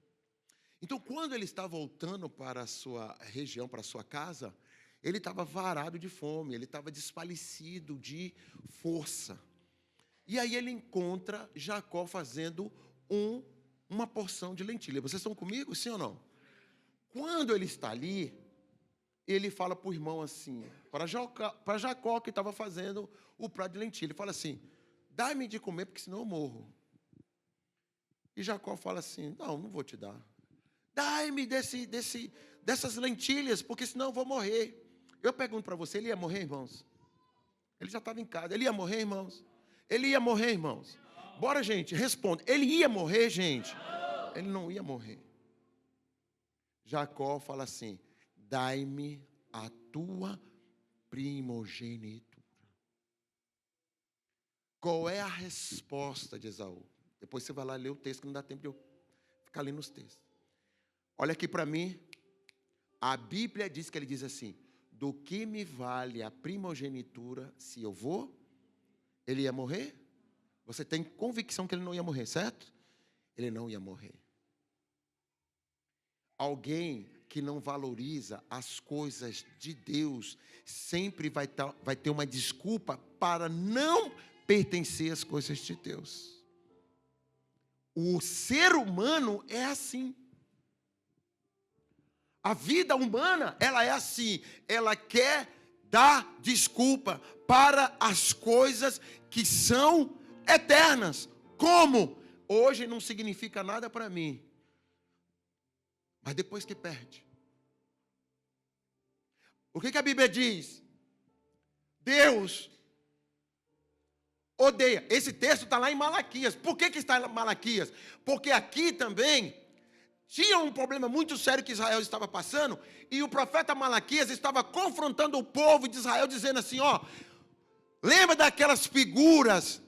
Então, quando ele está voltando para a sua região, para a sua casa, ele estava varado de fome, ele estava desfalecido de força. E aí ele encontra Jacó fazendo uma porção de lentilha. Vocês estão comigo, sim ou não? Quando ele está ali, ele fala para o irmão assim, para Jacó que estava fazendo o prato de lentilha, ele fala assim, dá-me de comer, porque senão eu morro. E Jacó fala assim, não vou te dar. Dai-me dessas lentilhas, porque senão eu vou morrer. Eu pergunto para você, ele ia morrer, irmãos? Ele já estava em casa. Ele ia morrer, irmãos? Ele ia morrer, irmãos? Bora, gente, responde. Ele ia morrer, gente? Ele não ia morrer. Jacó fala assim, dai-me a tua primogenitura. Qual é a resposta de Esaú? Depois você vai lá ler o texto, que não dá tempo de eu ficar lendo os textos. Olha aqui para mim, a Bíblia diz que ele diz assim, do que me vale a primogenitura se eu vou? Ele ia morrer? Você tem convicção que ele não ia morrer, certo? Ele não ia morrer. Alguém que não valoriza as coisas de Deus sempre vai ter uma desculpa para não pertencer às coisas de Deus. O ser humano é assim. A vida humana, ela é assim. Ela quer dar desculpa para as coisas que são eternas. Como? Hoje não significa nada para mim. Mas depois que perde. O que a Bíblia diz? Deus odeia. Esse texto está lá em Malaquias. Por que está em Malaquias? Porque aqui também tinha um problema muito sério que Israel estava passando, e o profeta Malaquias estava confrontando o povo de Israel, dizendo assim, lembra daquelas figuras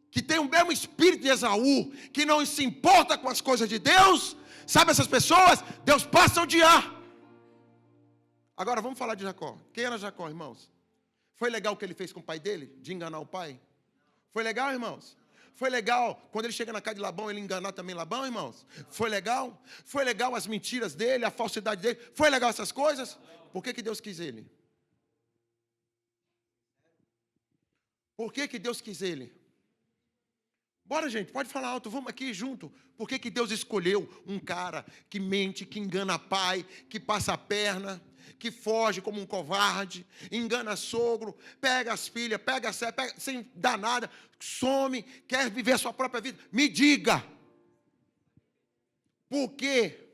que tem o mesmo espírito de Esaú, que não se importa com as coisas de Deus? Sabe essas pessoas? Deus passa a odiar. Agora vamos falar de Jacó. Quem era Jacó, irmãos? Foi legal o que ele fez com o pai dele? De enganar o pai? Foi legal, irmãos? Foi legal quando ele chega na casa de Labão, ele enganar também Labão, irmãos? Foi legal? Foi legal as mentiras dele, a falsidade dele? Foi legal essas coisas? Por que Deus quis ele? Por que Deus quis ele? Bora, gente, pode falar alto, vamos aqui junto. Por que Deus escolheu um cara que mente, que engana pai, que passa a perna, que foge como um covarde, engana sogro, pega as filhas, pega a serra, sem dar nada, some, quer viver a sua própria vida? Me diga. Por quê?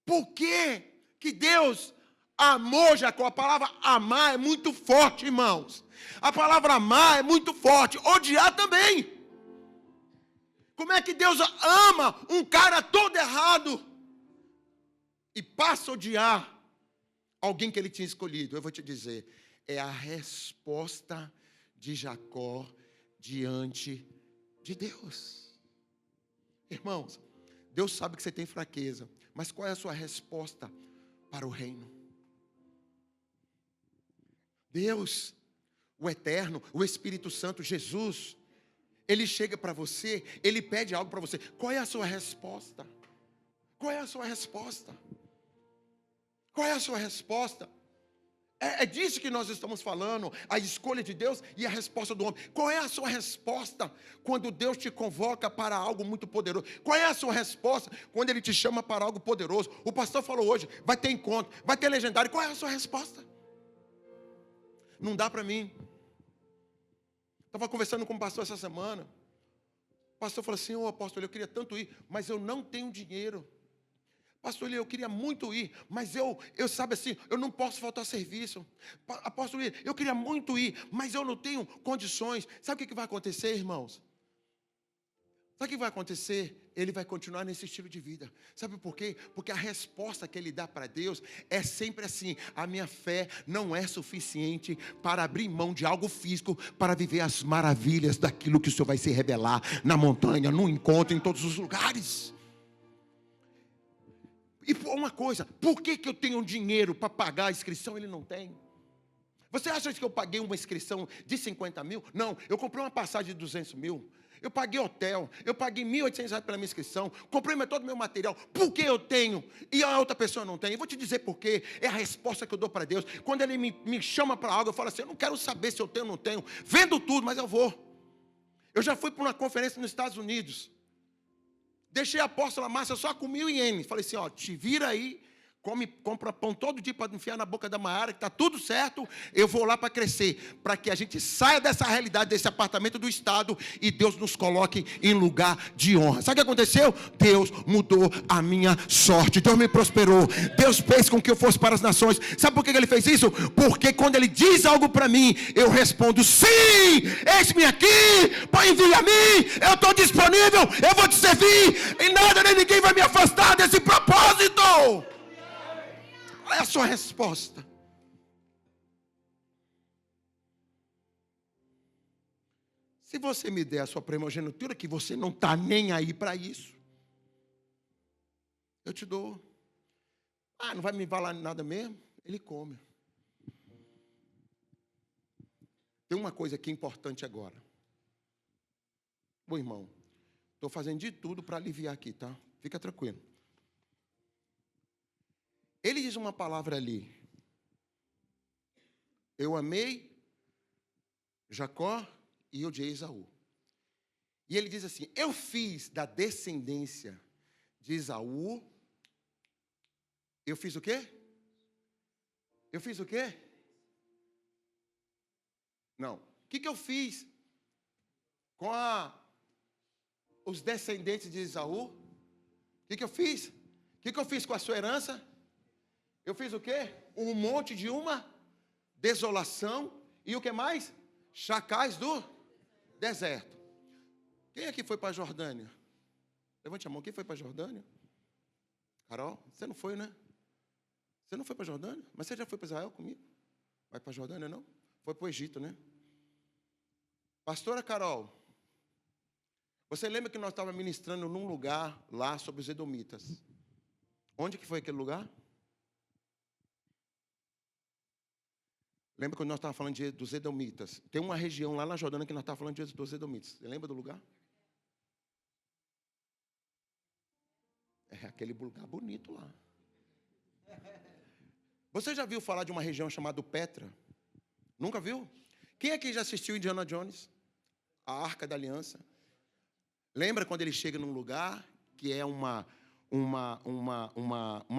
Por que Deus amou Jacó? A palavra amar é muito forte, irmãos. A palavra amar é muito forte. Odiar também. Como é que Deus ama um cara todo errado e passa a odiar alguém que ele tinha escolhido? Eu vou te dizer, é a resposta de Jacó diante de Deus. Irmãos, Deus sabe que você tem fraqueza, mas qual é a sua resposta para o reino? Deus, o Eterno, o Espírito Santo, Jesus, ele chega para você, ele pede algo para você. Qual é a sua resposta? Qual é a sua resposta? Qual é a sua resposta? É disso que nós estamos falando, a escolha de Deus e a resposta do homem. Qual é a sua resposta quando Deus te convoca para algo muito poderoso? Qual é a sua resposta quando Ele te chama para algo poderoso? O pastor falou hoje, vai ter encontro, vai ter legendário. Qual é a sua resposta? Não dá para mim. Estava conversando com o pastor essa semana. O pastor falou assim, apóstolo, eu queria tanto ir, mas eu não tenho dinheiro. Pastor, eu queria muito ir, mas eu sabe assim, eu não posso faltar serviço. Apóstolo, eu queria muito ir, mas eu não tenho condições. Sabe o que vai acontecer, irmãos? Sabe o que vai acontecer? Ele vai continuar nesse estilo de vida. Sabe por quê? Porque a resposta que ele dá para Deus é sempre assim: a minha fé não é suficiente para abrir mão de algo físico para viver as maravilhas daquilo que o Senhor vai se revelar na montanha, no encontro, em todos os lugares. E uma coisa, por que eu tenho dinheiro para pagar a inscrição? Ele não tem. Você acha que eu paguei uma inscrição de 50 mil? Não, eu comprei uma passagem de 200 mil. Eu paguei hotel, eu paguei R$1.800 pela minha inscrição, comprei todo o meu material. Por que eu tenho e a outra pessoa não tem? Eu vou te dizer por quê. É a resposta que eu dou para Deus. Quando Ele me chama para algo, eu falo assim, eu não quero saber se eu tenho ou não tenho. Vendo tudo, mas eu vou. Eu já fui para uma conferência nos Estados Unidos. Deixei a apóstola Márcia só com 1.000 ienes. Falei assim, te vira aí. Compra pão todo dia para enfiar na boca da Maiara, que está tudo certo, eu vou lá para crescer, para que a gente saia dessa realidade, desse apartamento do Estado, e Deus nos coloque em lugar de honra. Sabe o que aconteceu? Deus mudou a minha sorte, Deus me prosperou, Deus fez com que eu fosse para as nações. Sabe por que Ele fez isso? Porque quando Ele diz algo para mim, eu respondo, sim, eis-me aqui, envia a mim, eu estou disponível, eu vou te servir, e nada nem ninguém vai me afastar desse propósito. Qual é a sua resposta? Se você me der a sua primogenitura, que você não está nem aí para isso, eu te dou. Não vai me valer nada mesmo? Ele come. Tem uma coisa aqui importante agora. Bom, irmão, estou fazendo de tudo para aliviar aqui, tá? Fica tranquilo. Ele diz uma palavra ali. Eu amei Jacó e eu odiei Esaú. E ele diz assim, eu fiz da descendência de Esaú. Eu fiz o quê? Eu fiz o quê? Não. O que eu fiz com os descendentes de Esaú? O que eu fiz? O que eu fiz com a sua herança? Eu fiz o quê? Um monte de uma desolação. E o que mais? Chacais do deserto. Quem aqui foi para a Jordânia? Levante a mão. Quem foi para a Jordânia? Carol, você não foi, né? Você não foi para a Jordânia? Mas você já foi para Israel comigo? Vai para a Jordânia, não? Foi para o Egito, né? Pastora Carol, você lembra que nós estávamos ministrando num lugar lá sobre os edomitas? Onde que foi aquele lugar? Lembra quando nós estávamos falando dos edomitas? Tem uma região lá na Jordânia que nós estávamos falando dos edomitas. Você lembra do lugar? É aquele lugar bonito lá. Você já viu falar de uma região chamada Petra? Nunca viu? Quem aqui já assistiu Indiana Jones? A Arca da Aliança? Lembra quando ele chega num lugar que é uma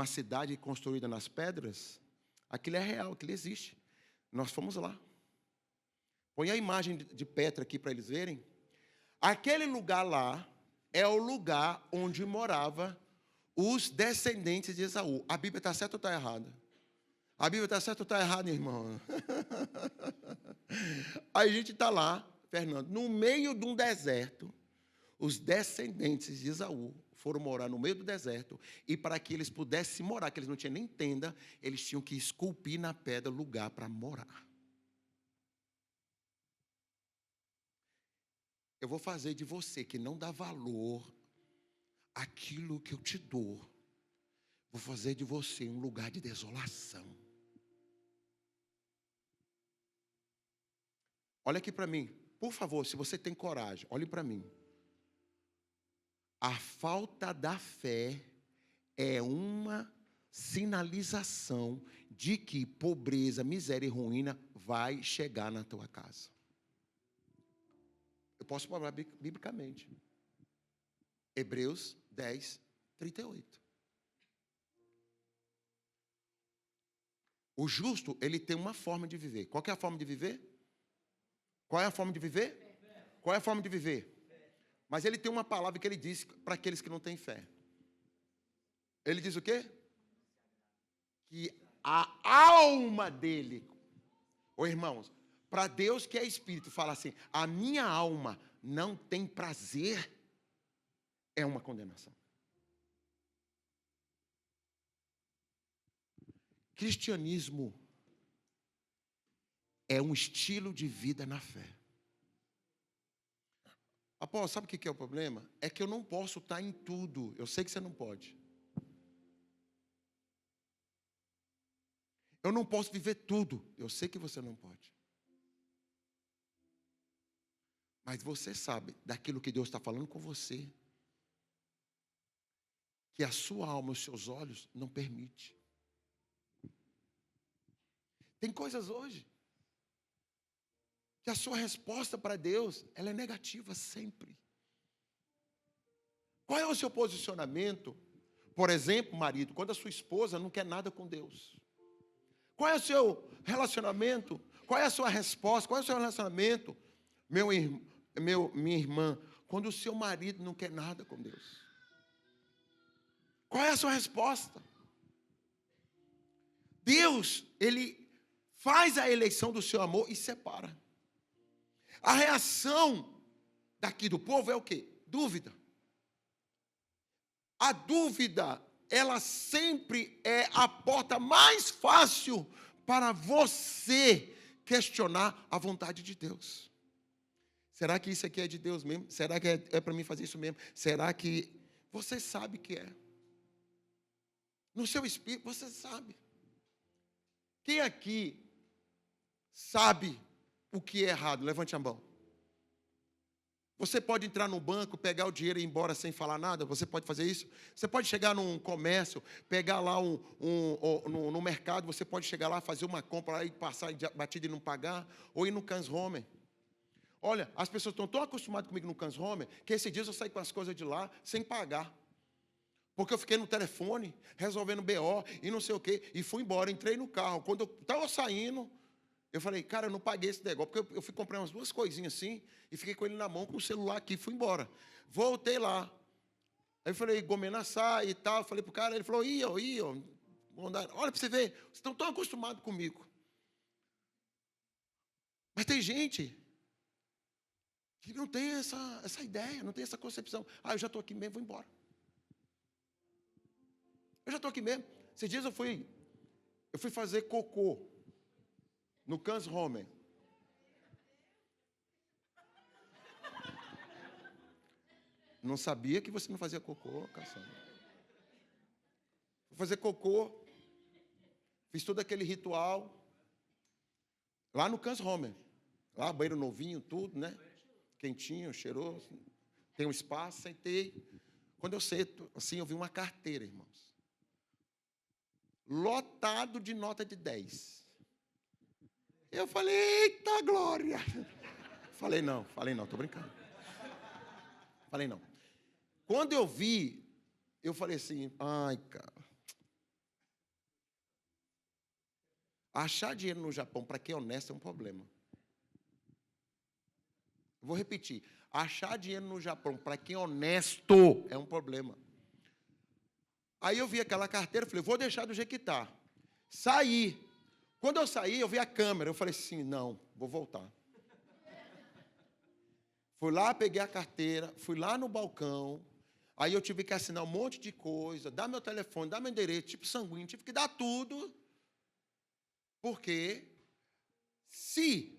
cidade construída nas pedras? Aquilo é real, aquilo existe. Nós fomos lá. Põe a imagem de Petra aqui para eles verem. Aquele lugar lá é o lugar onde morava os descendentes de Esaú. A Bíblia está certa ou está errada? A Bíblia está certa ou está errada, irmão? Aí a gente está lá, Fernando, no meio de um deserto. Os descendentes de Esaú foram morar no meio do deserto. E para que eles pudessem morar, que eles não tinham nem tenda, eles tinham que esculpir na pedra lugar para morar. Eu vou fazer de você que não dá valor àquilo que eu te dou. Vou fazer de você um lugar de desolação. Olha aqui para mim. Por favor, se você tem coragem, olhe para mim. A falta da fé é uma sinalização de que pobreza, miséria e ruína vai chegar na tua casa. Eu posso falar biblicamente. Hebreus 10, 38. O justo, ele tem uma forma de viver. Qual que é a forma de viver? Qual é a forma de viver? Qual é a forma de viver? Mas ele tem uma palavra que ele diz para aqueles que não têm fé. Ele diz o quê? Que a alma dele... Ô irmãos, para Deus que é Espírito, fala assim, a minha alma não tem prazer, é uma condenação. Cristianismo é um estilo de vida na fé. Apóstolo, sabe o que é o problema? É que eu não posso estar em tudo. Eu sei que você não pode. Eu não posso viver tudo. Eu sei que você não pode. Mas você sabe daquilo que Deus está falando com você, que a sua alma, os seus olhos não permite. Tem coisas hoje que a sua resposta para Deus, ela é negativa sempre. Qual é o seu posicionamento? Por exemplo, marido, quando a sua esposa não quer nada com Deus. Qual é o seu relacionamento? Qual é a sua resposta? Qual é o seu relacionamento? Minha irmã, quando o seu marido não quer nada com Deus. Qual é a sua resposta? Deus, Ele faz a eleição do seu amor e separa. A reação daqui do povo é o quê? Dúvida. A dúvida, ela sempre é a porta mais fácil para você questionar a vontade de Deus. Será que isso aqui é de Deus mesmo? Será que é para mim fazer isso mesmo? Será que você sabe que é? No seu espírito, você sabe. Quem aqui sabe o que é errado? Levante a mão. Você pode entrar no banco, pegar o dinheiro e ir embora sem falar nada? Você pode fazer isso? Você pode chegar num comércio, pegar lá no mercado, você pode chegar lá, fazer uma compra lá e passar batida e não pagar, ou ir no Cans Home. Olha, as pessoas estão tão acostumadas comigo no Cans Home, que esse dia eu saí com as coisas de lá sem pagar. Porque eu fiquei no telefone, resolvendo BO e não sei o quê, e fui embora, entrei no carro. Quando eu estava saindo, eu falei, cara, eu não paguei esse negócio, porque eu fui comprar umas duas coisinhas assim, e fiquei com ele na mão, com o celular aqui, fui embora. Voltei lá. Aí eu falei, Gomenaçá e tal, falei pro cara, ele falou, olha para você ver, vocês estão tão acostumados comigo. Mas tem gente que não tem essa ideia, não tem essa concepção. Eu já estou aqui mesmo, vou embora. Eu já estou aqui mesmo. Esses dias eu fui fazer cocô no Cans Home. Não sabia que você não fazia cocô, caçamba. Fui fazer cocô, fiz todo aquele ritual. Lá no Cans Homer. Lá, banheiro novinho, tudo, né? Quentinho, cheiroso. Tem um espaço, sentei. Quando eu sento, assim, eu vi uma carteira, irmãos. Lotado de nota de 10. Eu falei, eita glória! Falei não, tô brincando. Falei não. Quando eu vi, eu falei assim, ai, cara. Achar dinheiro no Japão, para quem é honesto, é um problema. Vou repetir. Achar dinheiro no Japão, para quem é honesto, é um problema. Aí eu vi aquela carteira, falei, vou deixar do jeito que está. Saí. Quando eu saí, eu vi a câmera. Eu falei assim, não, vou voltar. Fui lá, peguei a carteira, fui lá no balcão. Aí eu tive que assinar um monte de coisa, dar meu telefone, dar meu endereço, tipo sanguíneo, tive que dar tudo. Porque se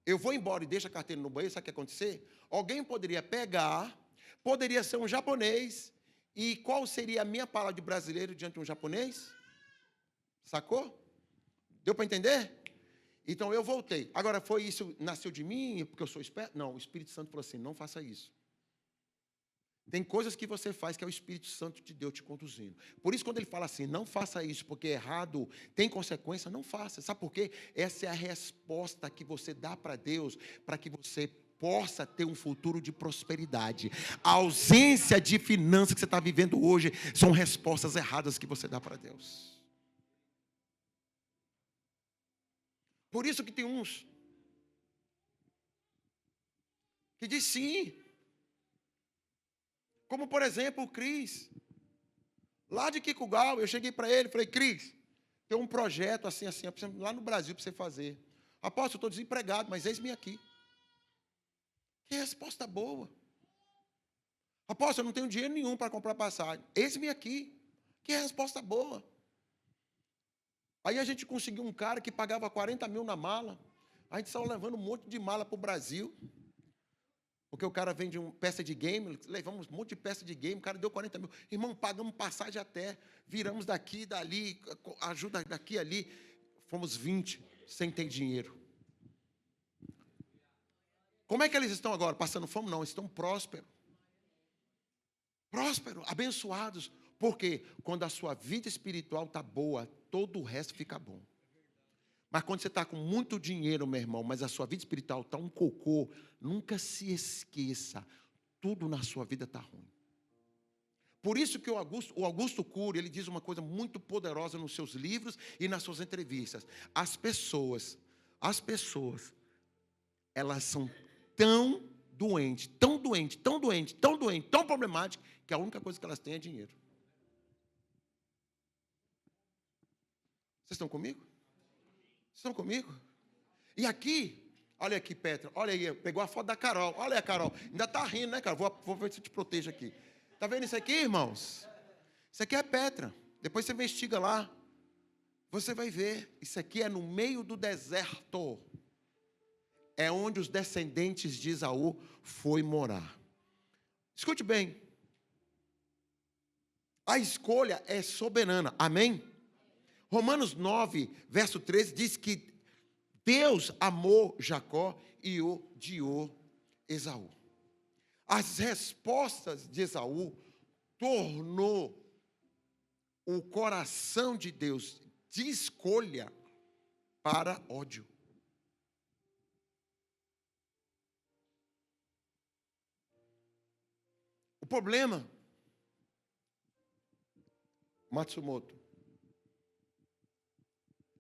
eu vou embora e deixo a carteira no banheiro, sabe o que ia acontecer? Alguém poderia pegar, poderia ser um japonês, e qual seria a minha palavra de brasileiro diante de um japonês? Sacou? Deu para entender? Então eu voltei. Agora, foi isso, nasceu de mim, porque eu sou esperto? Não, o Espírito Santo falou assim, não faça isso. Tem coisas que você faz que é o Espírito Santo de Deus te conduzindo. Por isso, quando ele fala assim, não faça isso, porque errado tem consequência, não faça. Sabe por quê? Essa é a resposta que você dá para Deus, para que você possa ter um futuro de prosperidade. A ausência de finanças que você está vivendo hoje são respostas erradas que você dá para Deus. Por isso que tem uns que diz sim. Como, por exemplo, o Cris. Lá de Kikugal, eu cheguei para ele e falei, Cris, tem um projeto assim, lá no Brasil para você fazer. Apóstolo, eu estou desempregado, mas eis-me aqui. Que resposta boa. Apóstolo, eu não tenho dinheiro nenhum para comprar passagem. Eis-me aqui. Que resposta boa. Aí a gente conseguiu um cara que pagava 40 mil na mala. A gente saiu levando um monte de mala para o Brasil. Porque o cara vende uma peça de game, levamos um monte de peça de game, o cara deu 40 mil. Irmão, pagamos passagem até, viramos daqui, dali, ajuda daqui, ali. Fomos 20, sem ter dinheiro. Como é que eles estão agora? Passando fome? Não, estão prósperos. Prósperos, abençoados. Porque quando a sua vida espiritual está boa, todo o resto fica bom. Mas quando você está com muito dinheiro, meu irmão, mas a sua vida espiritual está um cocô, nunca se esqueça, tudo na sua vida está ruim. Por isso que o Augusto Cury, ele diz uma coisa muito poderosa nos seus livros e nas suas entrevistas. As pessoas, elas são tão doentes, tão problemáticas, que a única coisa que elas têm é dinheiro. Vocês estão comigo? Estão comigo? E aqui, olha aqui, Petra, olha aí, pegou a foto da Carol, olha aí a Carol, ainda está rindo, né, Carol? Vou ver se eu te protejo aqui. Está vendo isso aqui, irmãos? Isso aqui é Petra, depois você investiga lá, você vai ver, isso aqui é no meio do deserto, é onde os descendentes de Esaú foi morar. Escute bem, a escolha é soberana, amém? Romanos 9, verso 13, diz que Deus amou Jacó e odiou Esaú. As respostas de Esaú tornou o coração de Deus de escolha para ódio. O problema, Matsumoto,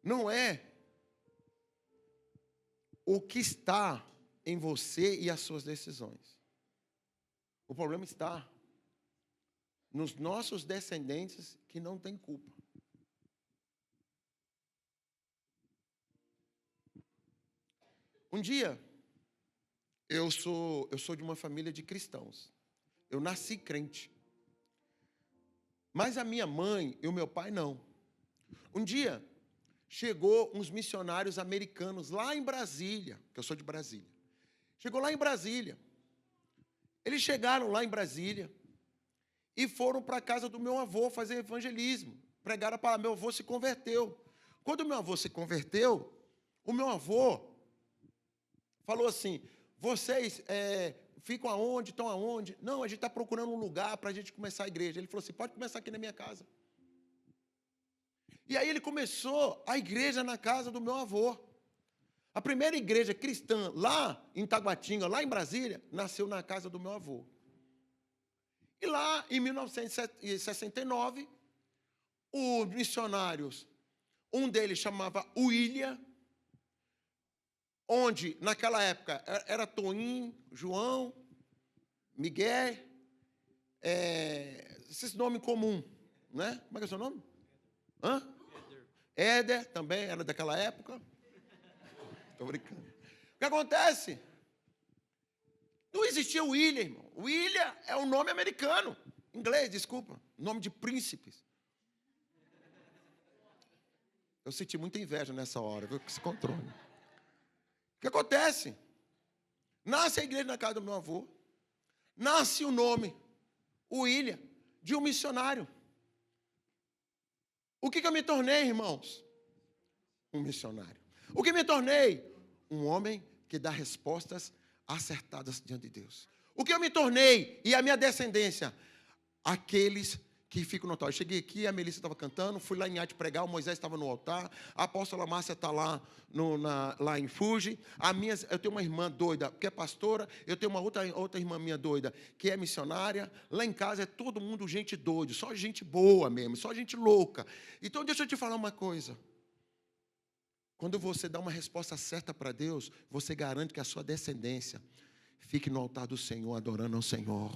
não é o que está em você e as suas decisões. O problema está nos nossos descendentes que não têm culpa. Um dia, eu sou de uma família de cristãos. Eu nasci crente. Mas a minha mãe e o meu pai não. Um dia, chegou uns missionários americanos lá em Brasília, que eu sou de Brasília. Chegou lá em Brasília. Eles chegaram lá em Brasília e foram para a casa do meu avô fazer evangelismo. Pregaram a palavra, meu avô se converteu. Quando meu avô se converteu, O meu avô falou assim, vocês ficam aonde, estão aonde? Não, a gente está procurando um lugar para a gente começar a igreja. Ele falou assim, pode começar aqui na minha casa. E aí ele começou a igreja na casa do meu avô. A primeira igreja cristã lá em Taguatinga, lá em Brasília, nasceu na casa do meu avô. E lá, em 1969, os missionários, um deles chamava William, onde, naquela época, era Toim, João, Miguel, esses nomes comuns, né? Como é que é o seu nome? Hã? Éder, também era daquela época. Estou brincando. O que acontece? Não existia William, irmão. William é um nome americano. Inglês, desculpa. Nome de príncipes. Eu senti muita inveja nessa hora, viu? Que se controle. O que acontece? Nasce a igreja na casa do meu avô. Nasce o nome, William, de um missionário. O que eu me tornei, irmãos? Um missionário. O que me tornei? Um homem que dá respostas acertadas diante de Deus. O que eu me tornei? E a minha descendência? Aqueles que ficam no altar. Eu cheguei aqui, a Melissa estava cantando, fui lá em Arte pregar, o Moisés estava no altar, a apóstola Márcia está lá, lá em Fuji. Eu tenho uma irmã doida, que é pastora, eu tenho uma outra irmã minha doida, que é missionária. Lá em casa é todo mundo gente doida, só gente boa mesmo, só gente louca. Então deixa eu te falar uma coisa. Quando você dá uma resposta certa para Deus, você garante que a sua descendência fique no altar do Senhor, adorando ao Senhor,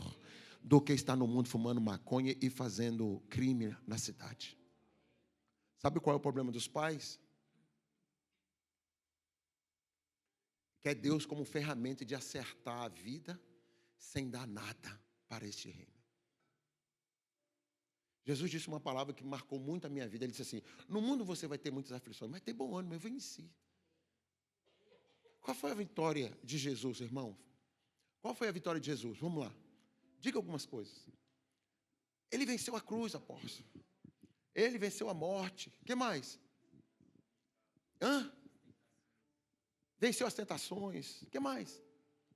do que estar no mundo fumando maconha e fazendo crime na cidade. Sabe qual é o problema dos pais? Quer Deus como ferramenta de acertar a vida, sem dar nada para este reino. Jesus disse uma palavra que marcou muito a minha vida. Ele disse assim, no mundo você vai ter muitas aflições, mas tem bom ânimo, eu venci. Qual foi a vitória de Jesus, irmão? Qual foi a vitória de Jesus? Vamos lá. Diga algumas coisas. Ele venceu a cruz, apóstolo. Ele venceu a morte. O que mais? Venceu as tentações. O que mais?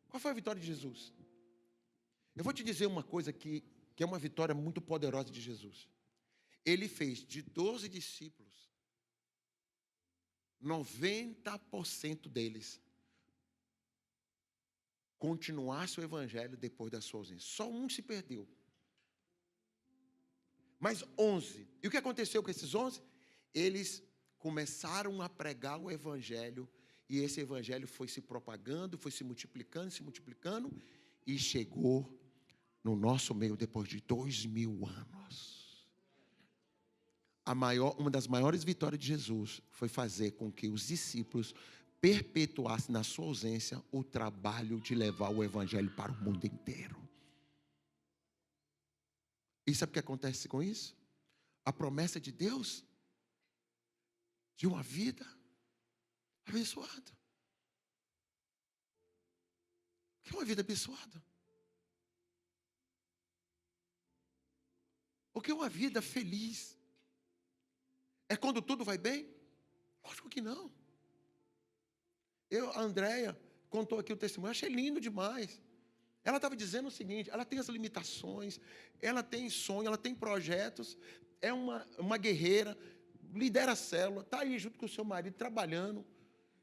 Qual foi a vitória de Jesus? Eu vou te dizer uma coisa que é uma vitória muito poderosa de Jesus. Ele fez de 12 discípulos, 90% deles continuasse o evangelho depois da sua ausência. Só um se perdeu. Mas 11. E o que aconteceu com esses 11? Eles começaram a pregar o evangelho, e esse evangelho foi se propagando, foi se multiplicando, e chegou no nosso meio depois de 2000 anos. Uma das maiores vitórias de Jesus foi fazer com que os discípulos perpetuassem na sua ausência o trabalho de levar o evangelho para o mundo inteiro. E sabe o que acontece com isso? A promessa de Deus de uma vida abençoada. O que é uma vida abençoada? O que é uma vida feliz? É quando tudo vai bem? Lógico que não. A Andréia contou aqui o testemunho, eu achei lindo demais. Ela estava dizendo o seguinte, ela tem as limitações, ela tem sonho, ela tem projetos, é uma guerreira, lidera a célula, está aí junto com o seu marido, trabalhando.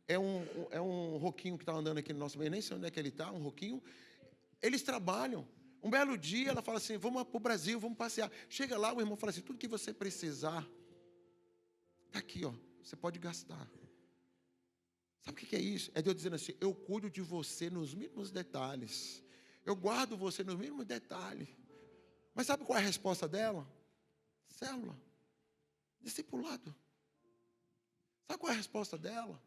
É um roquinho que está andando aqui no nosso meio, nem sei onde é que ele está, um roquinho. Eles trabalham. Um belo dia, ela fala assim, vamos para o Brasil, vamos passear. Chega lá, o irmão fala assim, tudo que você precisar, está aqui, ó, você pode gastar. Sabe o que é isso? É Deus dizendo assim, eu cuido de você nos mínimos detalhes. Eu guardo você nos mínimos detalhes. Mas sabe qual é a resposta dela? Célula. Discipulado. Sabe qual é a resposta dela?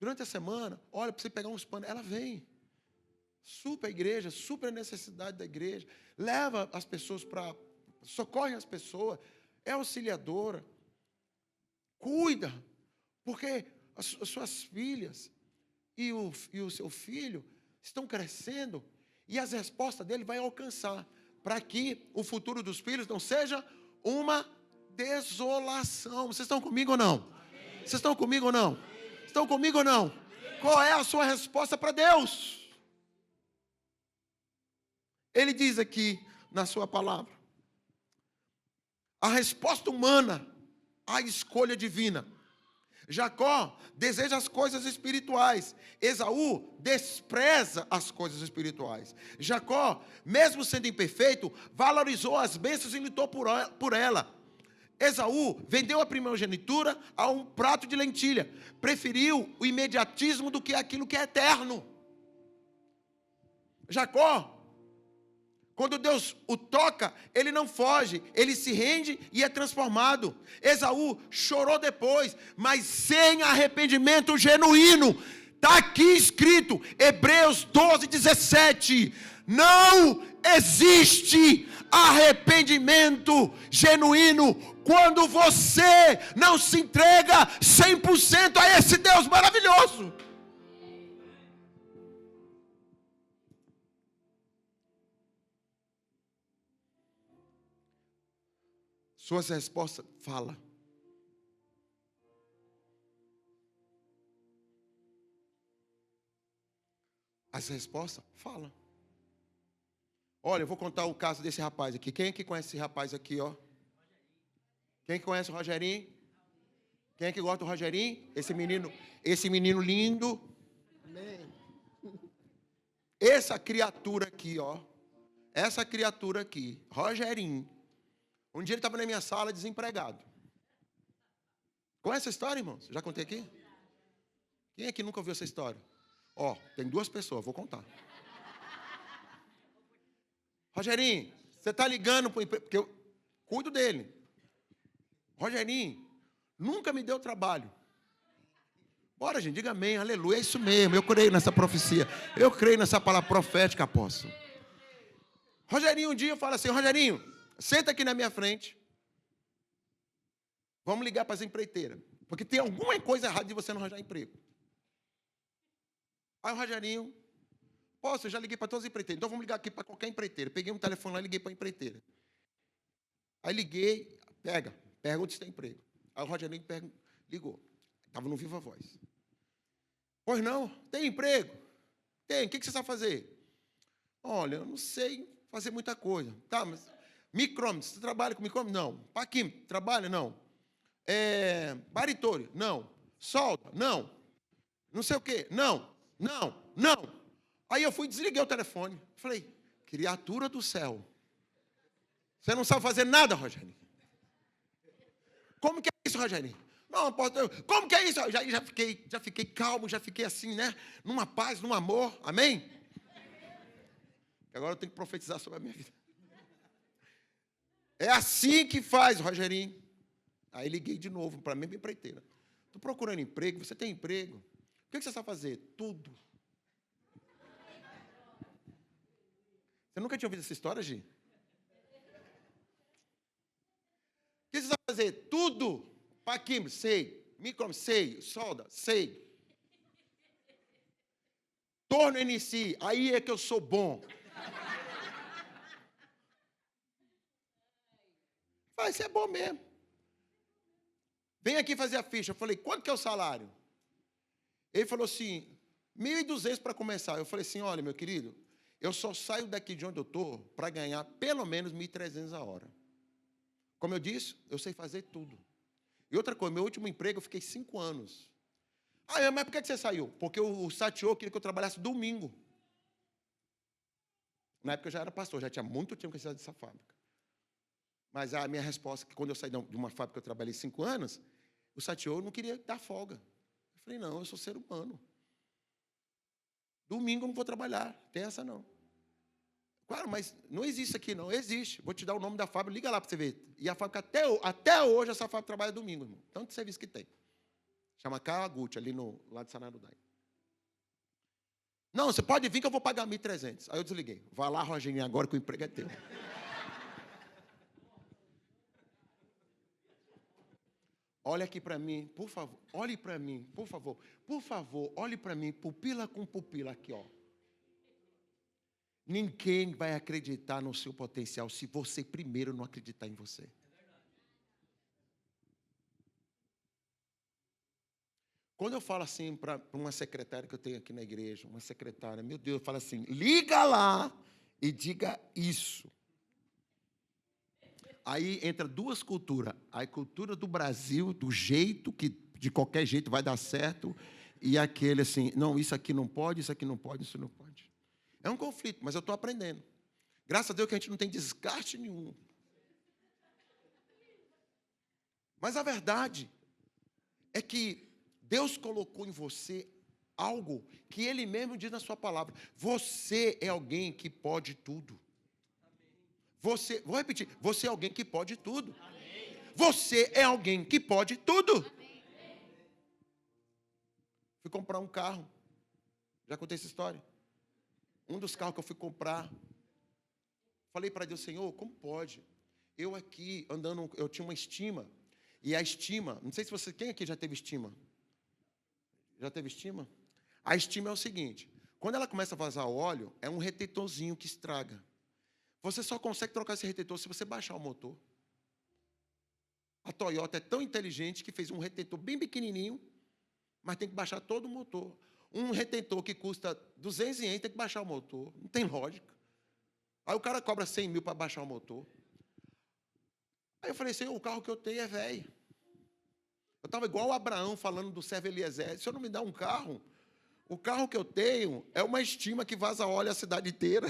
Durante a semana, olha, para você pegar uns panos, ela vem. Supra a igreja, supra a necessidade da igreja. Leva as pessoas para... socorre as pessoas. É auxiliadora. Cuida. Porque as suas filhas e o seu filho estão crescendo e as respostas dele vai alcançar para que o futuro dos filhos não seja uma desolação. Vocês estão comigo ou não? Amém. Vocês estão comigo ou não? Estão comigo ou não? Qual é a sua resposta para Deus? Ele diz aqui na sua palavra: a resposta humana à escolha divina. Jacó deseja as coisas espirituais. Esaú despreza as coisas espirituais. Jacó, mesmo sendo imperfeito, valorizou as bênçãos e lutou por ela. Esaú vendeu a primogenitura a um prato de lentilha. Preferiu o imediatismo do que aquilo que é eterno. Jacó, quando Deus o toca, ele não foge, ele se rende e é transformado. Esaú chorou depois, mas sem arrependimento genuíno. Está aqui escrito, Hebreus 12:17. Não existe arrependimento genuíno quando você não se entrega 100% a esse Deus maravilhoso. Suas respostas, fala. As respostas, fala. Olha, eu vou contar o caso desse rapaz aqui. Quem é que conhece esse rapaz aqui, ó? Quem conhece o Rogerinho? Quem é que gosta do Rogerinho? Esse menino lindo. Amém. Essa criatura aqui, ó. Essa criatura aqui, Rogerinho. Um dia ele estava na minha sala desempregado. Conhece essa história, irmãos? Já contei aqui? Quem é que nunca ouviu essa história? Ó, tem 2 pessoas, vou contar. Rogerinho, você está ligando para o emprego, porque eu cuido dele. Rogerinho, nunca me deu trabalho. Bora, gente, diga amém, aleluia, é isso mesmo, eu creio nessa profecia. Eu creio nessa palavra profética, apóstolo. Rogerinho, um dia eu falo assim, Rogerinho, senta aqui na minha frente. Vamos ligar para as empreiteiras. Porque tem alguma coisa errada de você não arranjar emprego. Aí o Rogerinho, eu já liguei para todas as empreiteiras. Então vamos ligar aqui para qualquer empreiteira. Peguei um telefone lá e liguei para a empreiteira. Aí liguei, pergunta se tem emprego. Aí o Rogerinho ligou. Estava no Viva Voz. Pois não, tem emprego? Tem, o que você sabe fazer? Olha, eu não sei fazer muita coisa. Tá, mas micrômetro, você trabalha com micrômetro? Não. Paquímetro, trabalha? Não. Baritore? Não. Solda? Não. Não sei o quê? Não. Aí eu fui e desliguei o telefone. Falei, criatura do céu. Você não sabe fazer nada, Rogerinho. Como que é isso, Rogerinho? Não, apóstolo, como que é isso? Já fiquei calmo, já fiquei assim, né? Numa paz, num amor. Amém? Agora eu tenho que profetizar sobre a minha vida. É assim que faz, Rogerinho. Aí liguei de novo para a mesma empreiteira. Estou procurando emprego, você tem emprego? O que você sabe fazer? Tudo. Você nunca tinha ouvido essa história, Gi? O que você sabe fazer? Tudo. Paquímetro, sei. Micrômetro, sei. Solda, sei. Torno NC, aí é que eu sou bom. Vai ser bom mesmo. Vem aqui fazer a ficha. Eu falei, quanto que é o salário? Ele falou assim, 1.200 para começar. Eu falei assim, olha, meu querido, eu só saio daqui de onde eu estou para ganhar pelo menos 1.300 a hora. Como eu disse, eu sei fazer tudo. E outra coisa, meu último emprego eu fiquei 5 anos. Ah, mas por que você saiu? Porque o Satiô queria que eu trabalhasse domingo. Na época eu já era pastor, já tinha muito tempo que eu saí dessa fábrica. Mas a minha resposta, que quando eu saí de uma fábrica que eu trabalhei 5 anos, o Satiô não queria dar folga. Eu falei, não, eu sou ser humano. Domingo eu não vou trabalhar, tem essa não. Claro, mas não existe aqui não, existe. Vou te dar o nome da fábrica, liga lá para você ver. E a fábrica, até hoje, essa fábrica trabalha domingo, irmão. Tanto serviço que tem. Chama Kawaguchi, ali no lado de Sanarudai. Não, você pode vir que eu vou pagar 1.300. Aí eu desliguei. Vai lá, Rogerinho, agora que o emprego é teu. Olha aqui para mim, por favor. Olhe para mim, por favor. Por favor, olhe para mim, pupila com pupila aqui, ó. Ninguém vai acreditar no seu potencial se você primeiro não acreditar em você. Quando eu falo assim para uma secretária que eu tenho aqui na igreja, uma secretária, meu Deus, eu falo assim, liga lá e diga isso. Aí entra duas culturas. A cultura do Brasil, do jeito que de qualquer jeito vai dar certo, e aquele assim, não, isso aqui não pode, isso aqui não pode, isso não pode. É um conflito, mas eu estou aprendendo. Graças a Deus que a gente não tem desgaste nenhum. Mas a verdade é que Deus colocou em você algo que Ele mesmo diz na sua palavra. Você é alguém que pode tudo. Você, vou repetir, você é alguém que pode tudo. Você é alguém que pode tudo. Fui comprar um carro. Já contei essa história? Um dos carros que eu fui comprar. Falei para Deus, Senhor, como pode? Eu aqui andando, eu tinha uma estima. E a estima, não sei se você, quem aqui já teve estima? Já teve estima? A estima é o seguinte, quando ela começa a vazar óleo, é um retentorzinho que estraga. Você só consegue trocar esse retentor se você baixar o motor. A Toyota é tão inteligente que fez um retentor bem pequenininho, mas tem que baixar todo o motor. Um retentor que custa 200 ienes, tem que baixar o motor. Não tem lógica. Aí o cara cobra 100 mil para baixar o motor. Aí eu falei, Senhor, o carro que eu tenho é velho. Eu estava igual o Abraão falando do servo Eliezer. Se o senhor não me dá um carro, o carro que eu tenho é uma estima que vaza óleo a cidade inteira.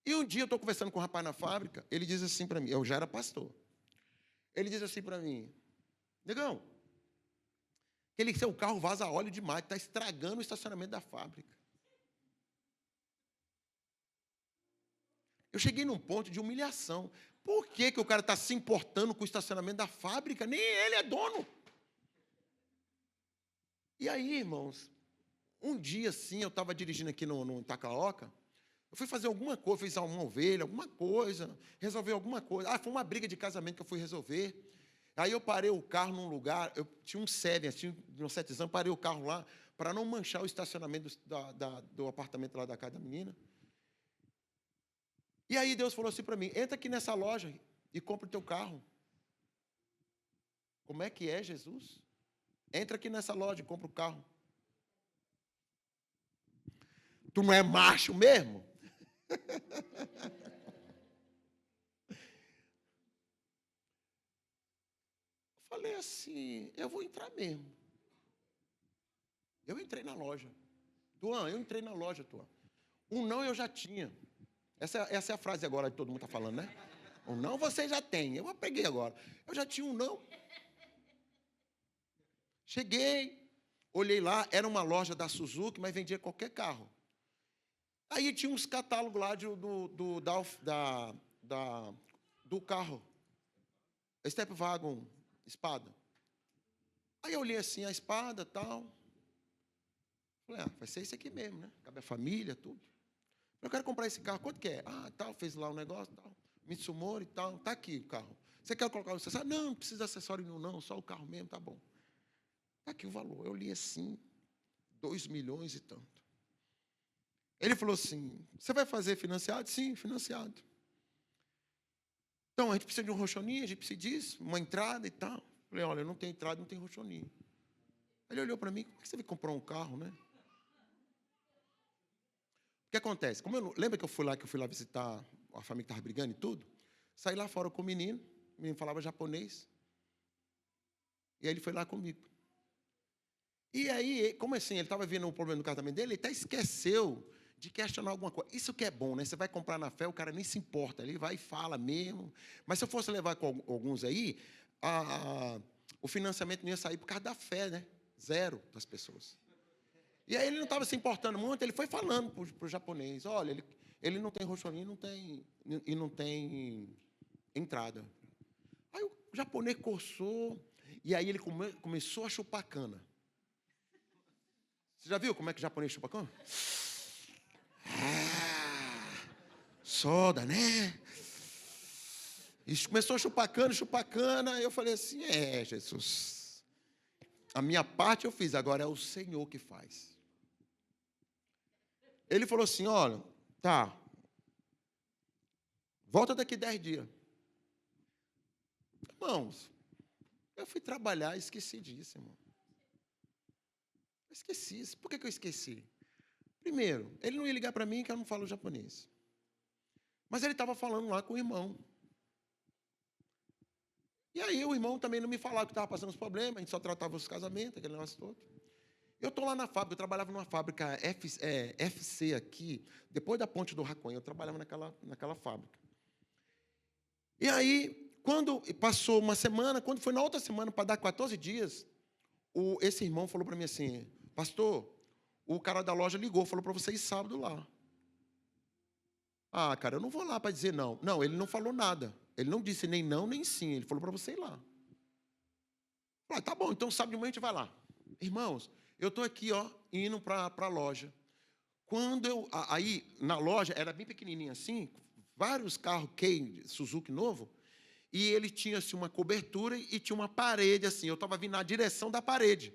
E um dia eu estou conversando com um rapaz na fábrica, ele diz assim para mim, eu já era pastor. Ele diz assim para mim, negão, aquele seu carro vaza óleo demais, está estragando o estacionamento da fábrica. Eu cheguei num ponto de humilhação. Por que o cara está se importando com o estacionamento da fábrica? Nem ele é dono. E aí, irmãos, um dia assim, eu estava dirigindo aqui no Itacaoca, eu fui fazer alguma coisa, fiz uma ovelha, alguma coisa, resolver alguma coisa. Ah, foi uma briga de casamento que eu fui resolver. Aí eu parei o carro num lugar, eu tinha um Seven, tinha um Setzão, parei o carro lá, para não manchar o estacionamento do apartamento lá da casa da menina. E aí Deus falou assim para mim, entra aqui nessa loja e compra o teu carro. Como é que é, Jesus? Entra aqui nessa loja e compra o carro. Tu não é macho mesmo? Falei assim, eu vou entrar mesmo. Eu entrei na loja. Tuan, eu entrei na loja, Tuan. Um não eu já tinha. Essa é a frase agora que todo mundo está falando, né? Um não você já tem. Eu peguei agora. Eu já tinha um não. Cheguei, olhei lá, era uma loja da Suzuki, mas vendia qualquer carro. Aí tinha uns catálogos lá do carro. Step Wagon, espada. Aí eu olhei assim a espada e tal. Falei, vai ser isso aqui mesmo, né? Cabe a família, tudo. Eu quero comprar esse carro, quanto que é? Ah, tal, fez lá um negócio, tal. Mitsumori e tal, tá aqui o carro. Você quer colocar o acessório? Não, não precisa de acessório nenhum, não, só o carro mesmo, tá bom. Tá aqui o valor. Eu li assim, 2 milhões e tanto. Ele falou assim, você vai fazer financiado? Sim, financiado. Então, a gente precisa de um rochoninho, a gente precisa disso, uma entrada e tal. Falei, olha, não tem entrada, não tem rochoninho. Ele olhou para mim, como é que você vai comprar um carro, né? O que acontece? Lembra que eu fui lá visitar a família que estava brigando e tudo? Saí lá fora com o menino falava japonês. E aí ele foi lá comigo. E aí, como assim? Ele estava vendo um problema no casamento dele, ele até esqueceu de questionar alguma coisa. Isso que é bom, né? Você vai comprar na fé, o cara nem se importa, ele vai e fala mesmo. Mas se eu fosse levar com alguns aí, o financiamento não ia sair por causa da fé, né? 0 das pessoas. E aí ele não estava se importando muito, ele foi falando para o japonês, olha, ele não tem rochoninho e não tem entrada. Aí o japonês coçou, e aí ele começou a chupar cana. Você já viu como é que o japonês chupa cana? Soda, né? E começou a chupar cana, eu falei assim, Jesus, a minha parte eu fiz, agora é o Senhor que faz. Ele falou assim, olha, tá, volta daqui 10 dias. Irmãos, Eu fui trabalhar e esqueci disso, irmão. Eu esqueci. Por que eu esqueci? Primeiro, ele não ia ligar para mim, que eu não falo japonês. Mas ele estava falando lá com o irmão. E aí o irmão também não me falava que estava passando os problemas, a gente só tratava os casamentos, aquele negócio todo. Eu estou lá na fábrica, eu trabalhava numa fábrica FC aqui, depois da Ponte do Raconha, eu trabalhava naquela fábrica. E aí, quando passou uma semana, quando foi na outra semana, para dar 14 dias, esse irmão falou para mim assim, pastor, o cara da loja ligou, falou para você ir sábado lá. Ah, cara, eu não vou lá para dizer não. Não, ele não falou nada. Ele não disse nem não, nem sim. Ele falou para você ir lá. Falei, tá bom, então sábado de manhã a gente vai lá. Irmãos, eu estou aqui, indo para a loja. Aí, na loja, era bem pequenininha assim, vários carros Suzuki novo, e ele tinha assim, uma cobertura e tinha uma parede assim. Eu estava vindo na direção da parede.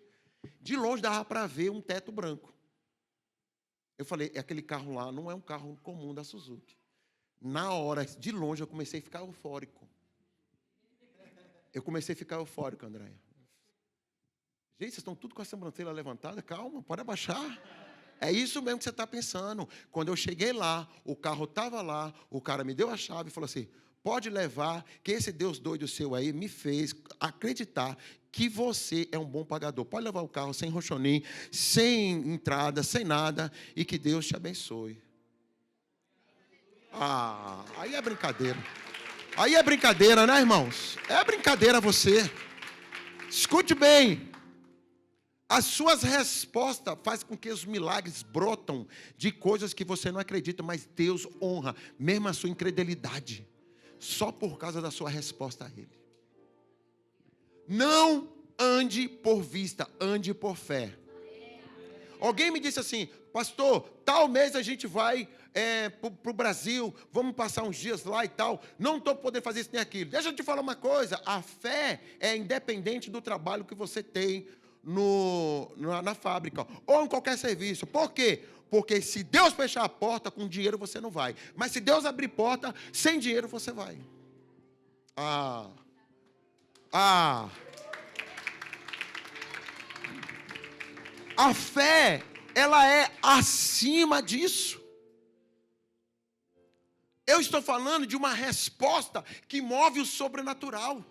De longe dava para ver um teto branco. Eu falei, aquele carro lá não é um carro comum da Suzuki. Na hora, de longe, eu comecei a ficar eufórico. Andréia. Gente, vocês estão tudo com a sobrancelha levantada? Calma, pode abaixar. É isso mesmo que você está pensando. Quando eu cheguei lá, o carro estava lá, o cara me deu a chave e falou assim, pode levar, que esse Deus doido seu aí me fez acreditar que você é um bom pagador. Pode levar o carro sem rochonim, sem entrada, sem nada, e que Deus te abençoe. Ah, aí é brincadeira. Aí é brincadeira, né, irmãos? É brincadeira você. Escute bem. As suas respostas fazem com que os milagres brotam de coisas que você não acredita, mas Deus honra, mesmo a sua incredulidade, só por causa da sua resposta a Ele. Não ande por vista, ande por fé. Alguém me disse assim, pastor, tal mês a gente vai para o Brasil, vamos passar uns dias lá e tal. Não estou podendo fazer isso nem aquilo. Deixa eu te falar uma coisa, a fé é independente do trabalho que você tem na fábrica, ou em qualquer serviço. Por quê? Porque se Deus fechar a porta, com dinheiro você não vai. Mas se Deus abrir porta, sem dinheiro você vai. A fé, ela é acima disso. Eu estou falando de uma resposta que move o sobrenatural.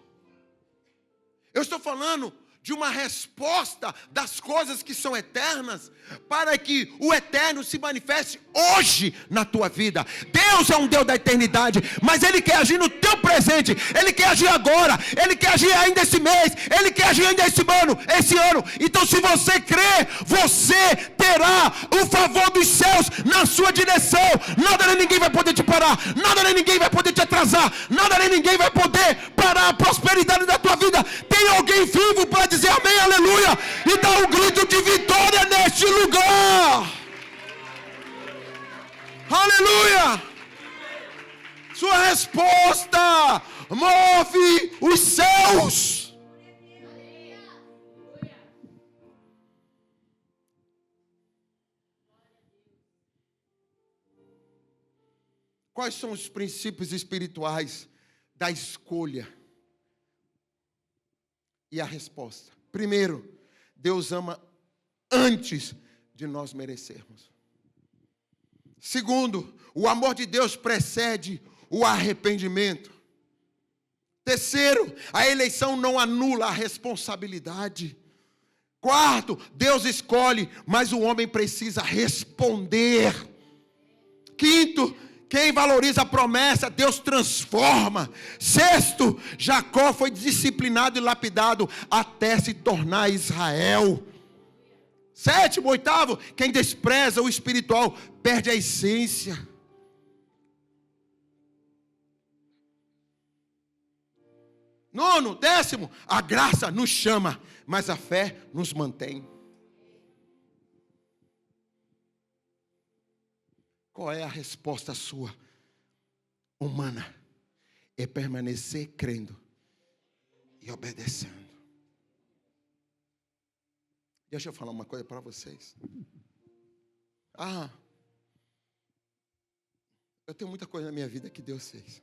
Eu estou falando de uma resposta das coisas que são eternas, para que o eterno se manifeste hoje na tua vida. Deus é um Deus da eternidade, mas Ele quer agir no teu presente, Ele quer agir agora, Ele quer agir ainda esse mês, Ele quer agir ainda esse ano. Então, se você crer, você terá o favor dos céus na sua direção. Nada nem ninguém vai poder te parar, nada nem ninguém vai poder te atrasar, nada nem ninguém vai poder parar a prosperidade da tua vida. Tem alguém vivo para dizer amém, aleluia, e dar um grito de vitória neste lugar. Aleluia. Sua resposta move os céus. Quais são os princípios espirituais da escolha? E a resposta. Primeiro, Deus ama antes de nós merecermos. Segundo, o amor de Deus precede o arrependimento. Terceiro, a eleição não anula a responsabilidade. Quarto, Deus escolhe, mas o homem precisa responder. Quinto, quem valoriza a promessa, Deus transforma. Sexto, Jacó foi disciplinado e lapidado até se tornar Israel. Sétimo, oitavo, quem despreza o espiritual perde a essência. Nono, décimo, a graça nos chama, mas a fé nos mantém. Qual é a resposta sua? Humana. É permanecer crendo e obedecendo. Deixa eu falar uma coisa para vocês. Eu tenho muita coisa na minha vida que Deus fez.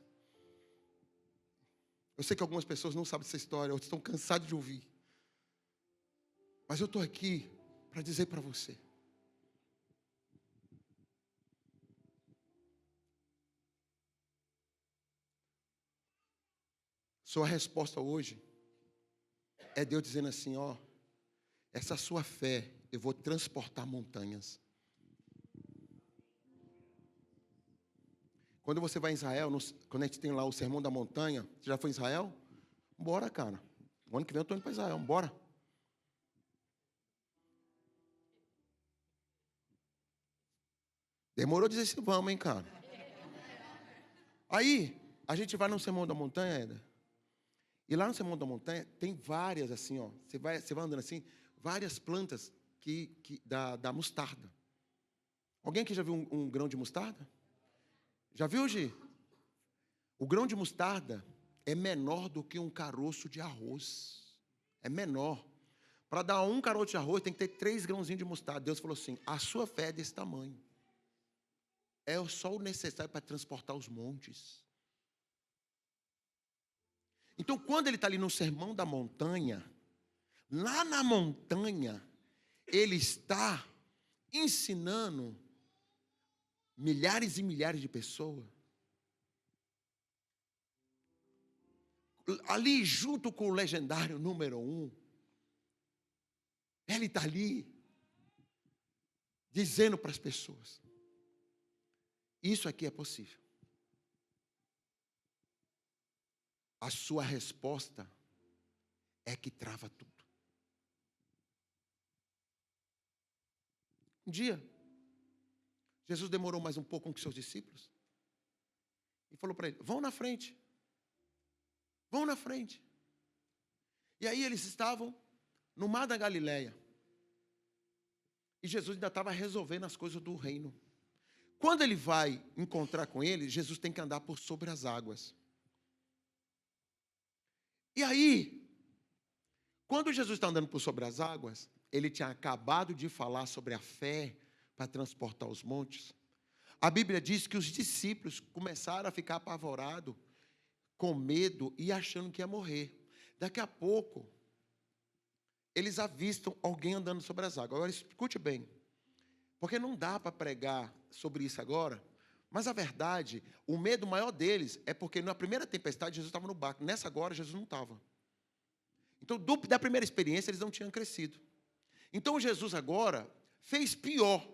Eu sei que algumas pessoas não sabem dessa história, outras estão cansadas de ouvir. Mas eu estou aqui para dizer para você. Sua resposta hoje é Deus dizendo assim, ó, essa sua fé, eu vou transportar montanhas. Quando você vai em Israel, quando a gente tem lá o Sermão da Montanha, você já foi em Israel? Bora, cara. O ano que vem eu estou indo para Israel, bora. Demorou dizer assim, vamos, hein, cara. Aí, a gente vai no Sermão da Montanha, Éder. E lá no Sermão da Montanha tem várias, assim, ó. Você vai andando assim, várias plantas da mostarda. Alguém aqui já viu um grão de mostarda? Já viu, Gi? O grão de mostarda é menor do que um caroço de arroz. É menor. Para dar um caroço de arroz, tem que ter 3 grãozinhos de mostarda. Deus falou assim, a sua fé é desse tamanho. É só o necessário para transportar os montes. Então, quando ele está ali no Sermão da Montanha, lá na montanha, ele está ensinando milhares e milhares de pessoas. Ali, junto com o legendário número 1, ele está ali, dizendo para as pessoas, isso aqui é possível. A sua resposta é que trava tudo. Um dia, Jesus demorou mais um pouco com seus discípulos e falou para eles, vão na frente. Vão na frente. E aí eles estavam no mar da Galileia. E Jesus ainda estava resolvendo as coisas do reino. Quando ele vai encontrar com eles, Jesus tem que andar por sobre as águas. E aí, quando Jesus está andando por sobre as águas, ele tinha acabado de falar sobre a fé para transportar os montes. A Bíblia diz que os discípulos começaram a ficar apavorados, com medo e achando que ia morrer. Daqui a pouco, eles avistam alguém andando sobre as águas. Agora, escute bem, porque não dá para pregar sobre isso agora, mas a verdade, o medo maior deles é porque na primeira tempestade Jesus estava no barco, nessa agora Jesus não estava. Então, da primeira experiência, eles não tinham crescido. Então, Jesus agora fez pior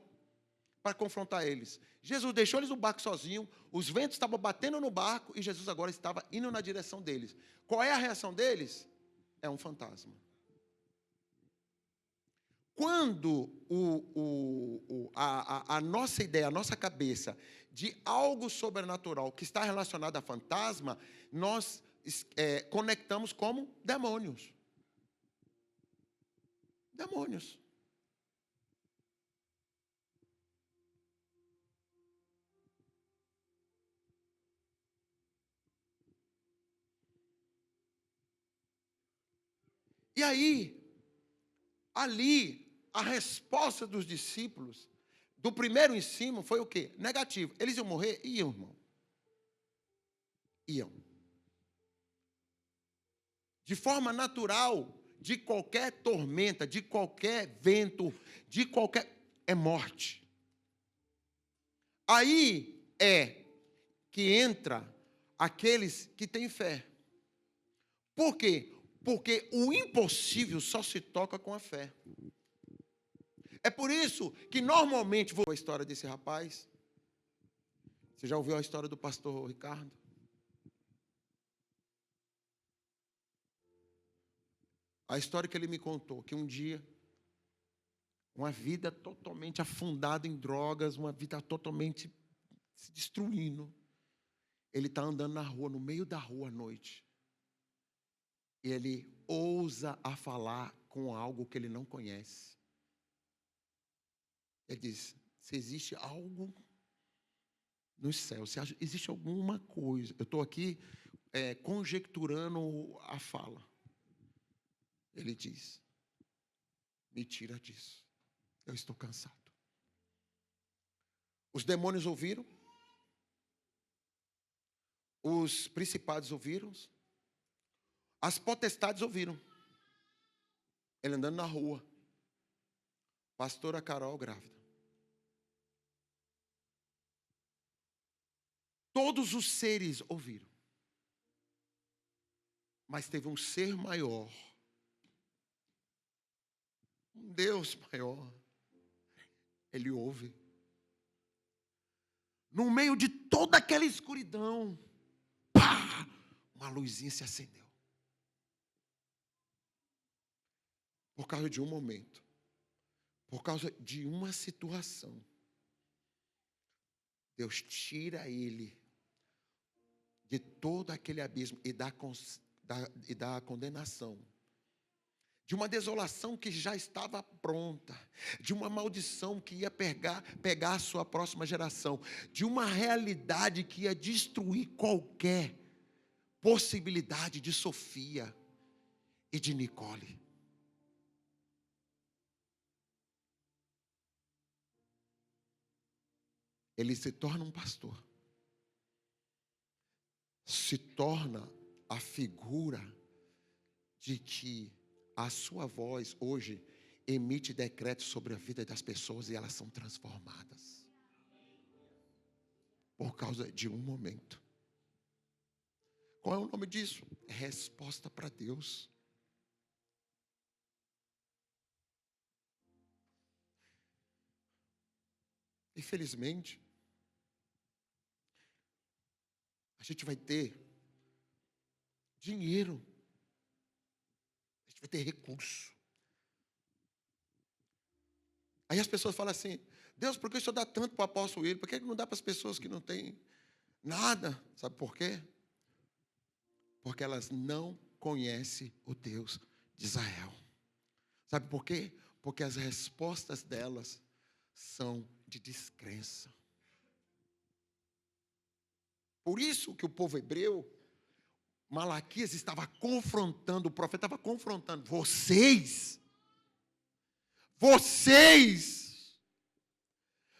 para confrontar eles. Jesus deixou eles no barco sozinho, os ventos estavam batendo no barco e Jesus agora estava indo na direção deles. Qual é a reação deles? É um fantasma. Quando a nossa ideia, a nossa cabeça de algo sobrenatural que está relacionado a fantasma, nós conectamos como demônios. Demônios. E aí, ali, a resposta dos discípulos, do primeiro ensino, foi o quê? Negativo. Eles iam morrer? Iam, irmão. Iam. De forma natural, de qualquer tormenta, de qualquer vento, de qualquer... é morte. Aí é que entra aqueles que têm fé. Por quê? Porque o impossível só se toca com a fé. É por isso que normalmente vou a história desse rapaz. Você já ouviu a história do pastor Ricardo? A história que ele me contou, que um dia, uma vida totalmente afundada em drogas, uma vida totalmente se destruindo. Ele está andando na rua, no meio da rua à noite. E ele ousa a falar com algo que ele não conhece. Ele diz, se existe algo nos céus, se existe alguma coisa, eu estou aqui conjecturando a fala. Ele diz, me tira disso, eu estou cansado. Os demônios ouviram, os principados ouviram, As potestades ouviram. Ele andando na rua. Pastora Carol grávida. Todos os seres ouviram. Mas teve um ser maior. Um Deus maior. Ele ouve. No meio de toda aquela escuridão, pá, uma luzinha se acendeu. Por causa de um momento. Por causa de uma situação. Deus tira ele de todo aquele abismo e dá a condenação. De uma desolação que já estava pronta, de uma maldição que ia pegar a sua próxima geração, de uma realidade que ia destruir qualquer possibilidade de Sofia e de Nicole. Ele se torna um pastor, se torna a figura de que a sua voz hoje emite decretos sobre a vida das pessoas e elas são transformadas. Por causa de um momento. Qual é o nome disso? Resposta para Deus. Infelizmente, a gente vai ter dinheiro. A gente vai ter recurso. Aí as pessoas falam assim: Deus, por que o Senhor dá tanto para o apóstolo William? Por que não dá para as pessoas que não têm nada? Sabe por quê? Porque elas não conhecem o Deus de Israel. Sabe por quê? Porque as respostas delas são de descrença. Por isso que o povo hebreu, Malaquias estava confrontando, o profeta estava confrontando, vocês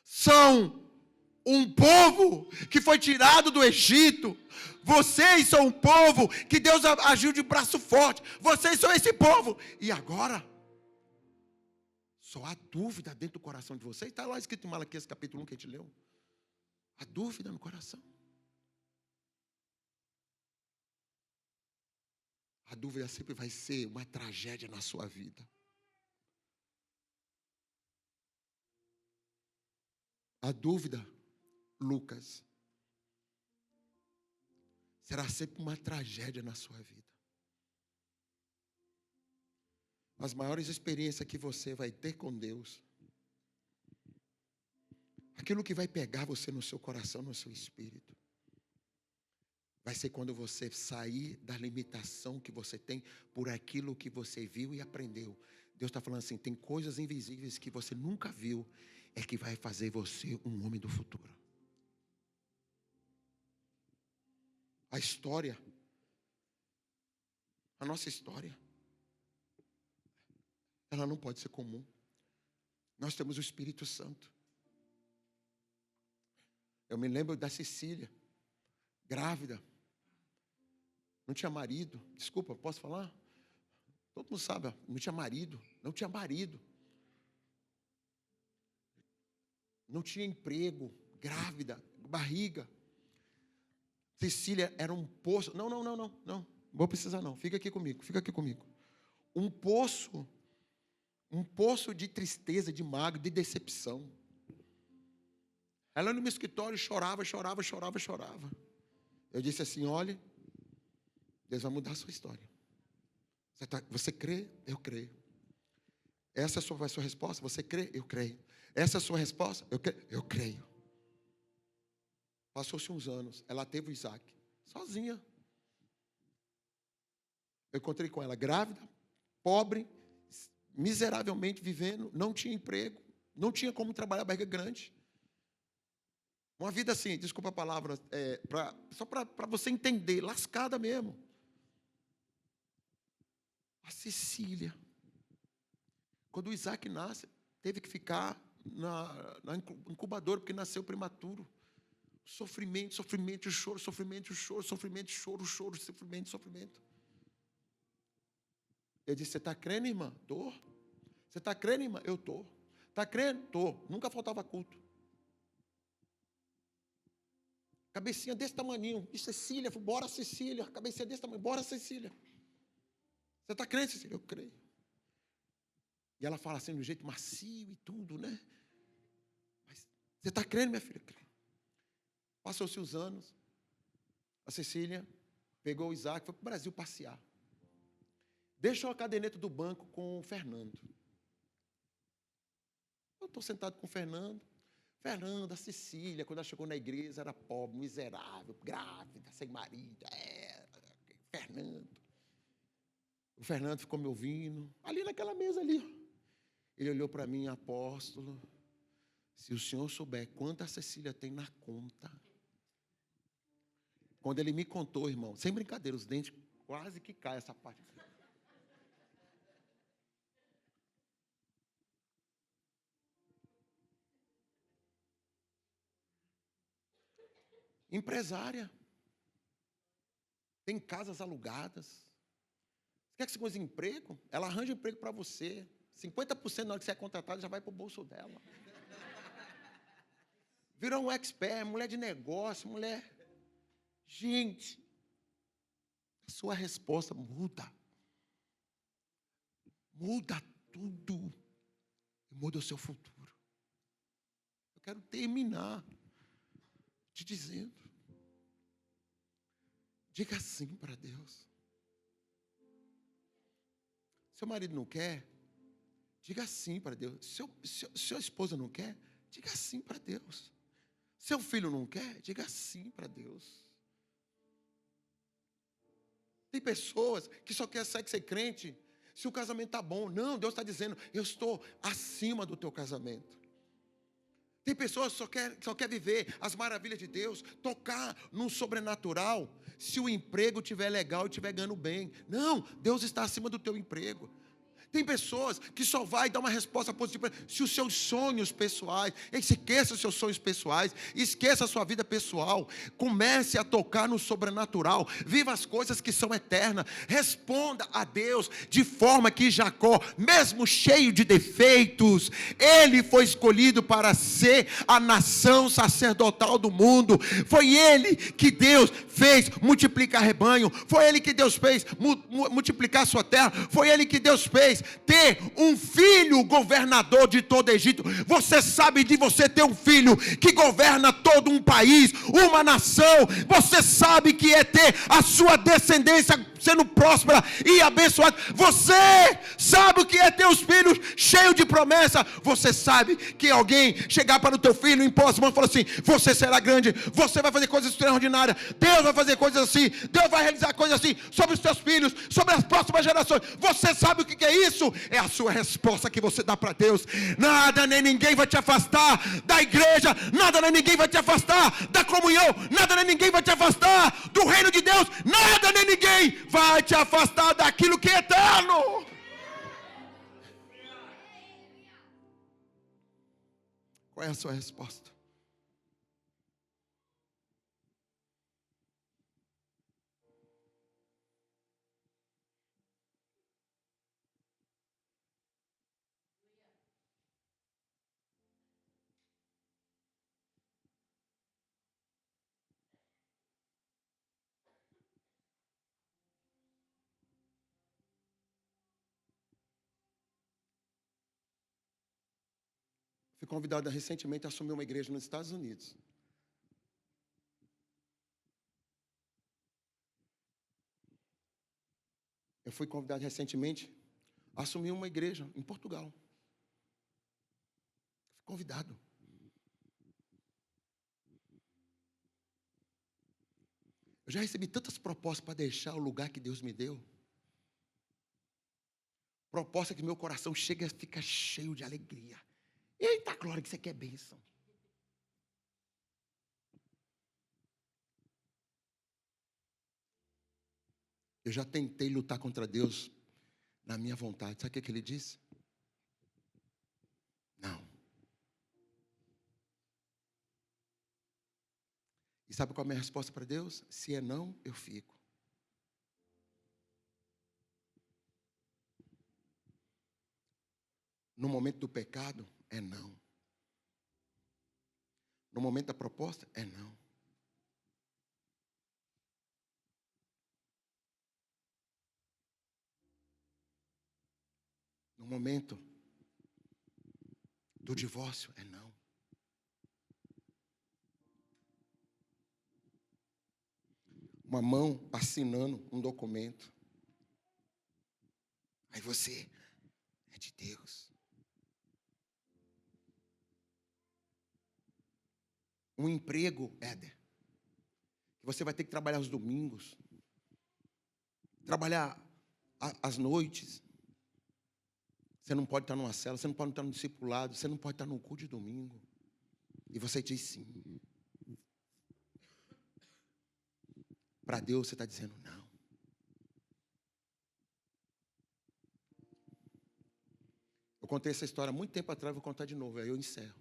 são um povo que foi tirado do Egito, vocês são um povo que Deus agiu de braço forte, vocês são esse povo, e agora, só há dúvida dentro do coração de vocês, está lá escrito em Malaquias capítulo 1 que a gente leu, há dúvida no coração. A dúvida sempre vai ser uma tragédia na sua vida. A dúvida, Lucas, será sempre uma tragédia na sua vida. As maiores experiências que você vai ter com Deus, aquilo que vai pegar você no seu coração, no seu espírito, vai ser quando você sair da limitação que você tem por aquilo que você viu e aprendeu. Deus está falando assim, tem coisas invisíveis que você nunca viu, é que vai fazer você um homem do futuro. A história, a nossa história, ela não pode ser comum. Nós temos o Espírito Santo. Eu me lembro da Cecília, grávida. Não tinha marido. Desculpa, posso falar? Todo mundo sabe, não tinha marido. Não tinha marido. Não tinha emprego. Grávida, barriga. Cecília era um poço. Não vou precisar não. Fica aqui comigo. Um poço de tristeza, de mágoa, de decepção. Ela no meu escritório chorava. Eu disse assim, olha, Deus vai mudar a sua história. Você crê? Eu creio. Essa é a sua resposta? Você crê? Eu creio. Essa é a sua resposta? Eu creio. Passou-se uns anos, ela teve o Isaac, sozinha. Eu encontrei com ela grávida, pobre, miseravelmente vivendo, não tinha emprego, não tinha como trabalhar, barriga grande. Uma vida assim, desculpa a palavra, só para você entender, lascada mesmo. A Cecília, quando o Isaac nasce, teve que ficar na incubadora, porque nasceu prematuro. Sofrimento, choro. Eu disse, você está crendo, irmã? Estou. Você está crendo, irmã? Eu estou. Está crendo? Estou. Nunca faltava culto. Cabecinha desse tamaninho. E Cecília, bora Cecília. Cabecinha desse tamanho, bora Cecília. Você está crendo, Cecília? Eu creio. E ela fala assim, de um jeito macio e tudo, né? Mas você está crendo, minha filha? Eu creio. Passou-se os anos. A Cecília pegou o Isaac e foi para o Brasil passear. Deixou a caderneta do banco com o Fernando. Eu estou sentado com o Fernando. Fernando, a Cecília, quando ela chegou na igreja, era pobre, miserável, grávida, sem marido. Fernando. O Fernando ficou me ouvindo, ali naquela mesa ali. Ele olhou para mim, apóstolo, se o senhor souber quanto a Cecília tem na conta. Quando ele me contou, irmão, sem brincadeira, os dentes quase que caem essa parte. Empresária. Tem casas alugadas. Quer que você consiga emprego? Ela arranja emprego para você. 50% na hora que você é contratado já vai para o bolso dela. Virou um expert, mulher de negócio, mulher. Gente, a sua resposta muda. Muda tudo. Muda o seu futuro. Eu quero terminar te dizendo. Diga sim para Deus. Seu marido não quer? Diga sim para Deus. Sua esposa não quer? Diga sim para Deus. Seu filho não quer? Diga sim para Deus. Tem pessoas que só querem ser crente se o casamento está bom. Não, Deus está dizendo, eu estou acima do teu casamento. Tem pessoas que só quer viver as maravilhas de Deus, tocar no sobrenatural, se o emprego estiver legal e estiver ganhando bem. Não, Deus está acima do teu emprego. Tem pessoas que só vai dar uma resposta positiva se os seus sonhos pessoais, esqueça os seus sonhos pessoais, esqueça a sua vida pessoal, comece a tocar no sobrenatural, viva as coisas que são eternas, responda a Deus de forma que Jacó, mesmo cheio de defeitos, ele foi escolhido para ser a nação sacerdotal do mundo. Foi ele que Deus fez multiplicar rebanho, foi ele que Deus fez multiplicar a sua terra, foi ele que Deus fez ter um filho governador de todo o Egito. Você sabe de você ter um filho que governa todo um país, uma nação. Você sabe que é ter a sua descendência sendo próspera e abençoada. Você sabe o que é ter os filhos cheios de promessa. Você sabe que alguém chegar para o teu filho, impor as mãos e falar assim, você será grande, você vai fazer coisas extraordinárias, Deus vai fazer coisas assim, Deus vai realizar coisas assim sobre os teus filhos, sobre as próximas gerações. Você sabe o que é isso? É a sua resposta que você dá para Deus. Nada nem ninguém vai te afastar da igreja, nada nem ninguém vai te afastar da comunhão, nada nem ninguém vai te afastar do reino de Deus, nada nem ninguém vai te afastar daquilo que é eterno. Qual é a sua resposta? Fui convidado recentemente a assumir uma igreja nos Estados Unidos. Eu fui convidado recentemente a assumir uma igreja em Portugal. Fui convidado. Eu já recebi tantas propostas para deixar o lugar que Deus me deu. Proposta que meu coração chega e fica cheio de alegria. Eita, glória, que você quer bênção. Eu já tentei lutar contra Deus na minha vontade. Sabe o que ele disse? Não. E sabe qual é a minha resposta para Deus? Se é não, eu fico. No momento do pecado, é não. No momento da proposta, é não. No momento do divórcio, é não. Uma mão assinando um documento. Aí você é de Deus. Um emprego, Éder, que você vai ter que trabalhar os domingos, trabalhar às noites. Você não pode estar numa cela, você não pode estar no discipulado, você não pode estar no culto de domingo. E você diz sim. Para Deus você está dizendo não. Eu contei essa história há muito tempo atrás, vou contar de novo, aí eu encerro.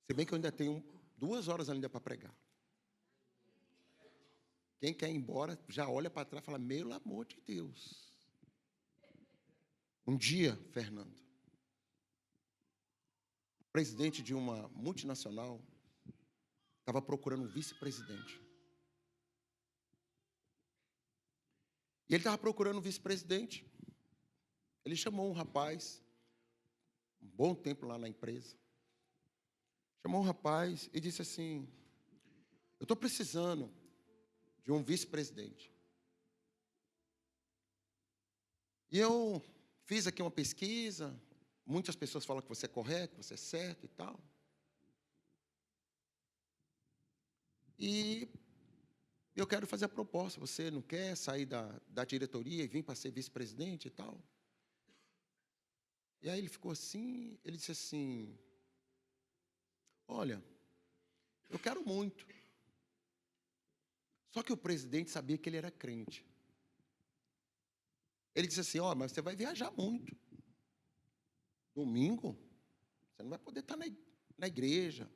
Se bem que eu ainda tenho 2 horas ainda para pregar. Quem quer ir embora, já olha para trás e fala, pelo amor de Deus. Um dia, Fernando, o presidente de uma multinacional estava procurando um vice-presidente. E ele estava procurando um vice-presidente. Ele chamou um rapaz, um bom tempo lá na empresa. Chamou um rapaz e disse assim, eu estou precisando de um vice-presidente. E eu fiz aqui uma pesquisa, muitas pessoas falam que você é correto, que você é certo e tal. E eu quero fazer a proposta, você não quer sair da diretoria e vir para ser vice-presidente e tal? E aí ele ficou assim, ele disse assim, olha, eu quero muito. Só que o presidente sabia que ele era crente. Ele disse assim, ó, mas você vai viajar muito. Domingo, você não vai poder estar na igreja.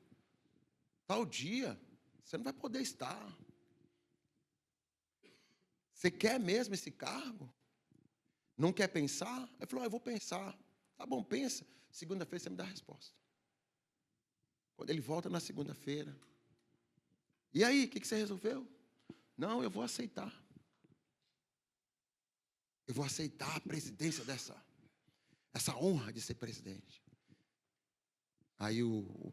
Tal dia, você não vai poder estar. Você quer mesmo esse cargo? Não quer pensar? Ele falou, eu vou pensar. Tá bom, pensa. Segunda-feira você me dá a resposta. Quando ele volta na segunda-feira. E aí, o que você resolveu? Não, eu vou aceitar. Eu vou aceitar a presidência essa honra de ser presidente. Aí o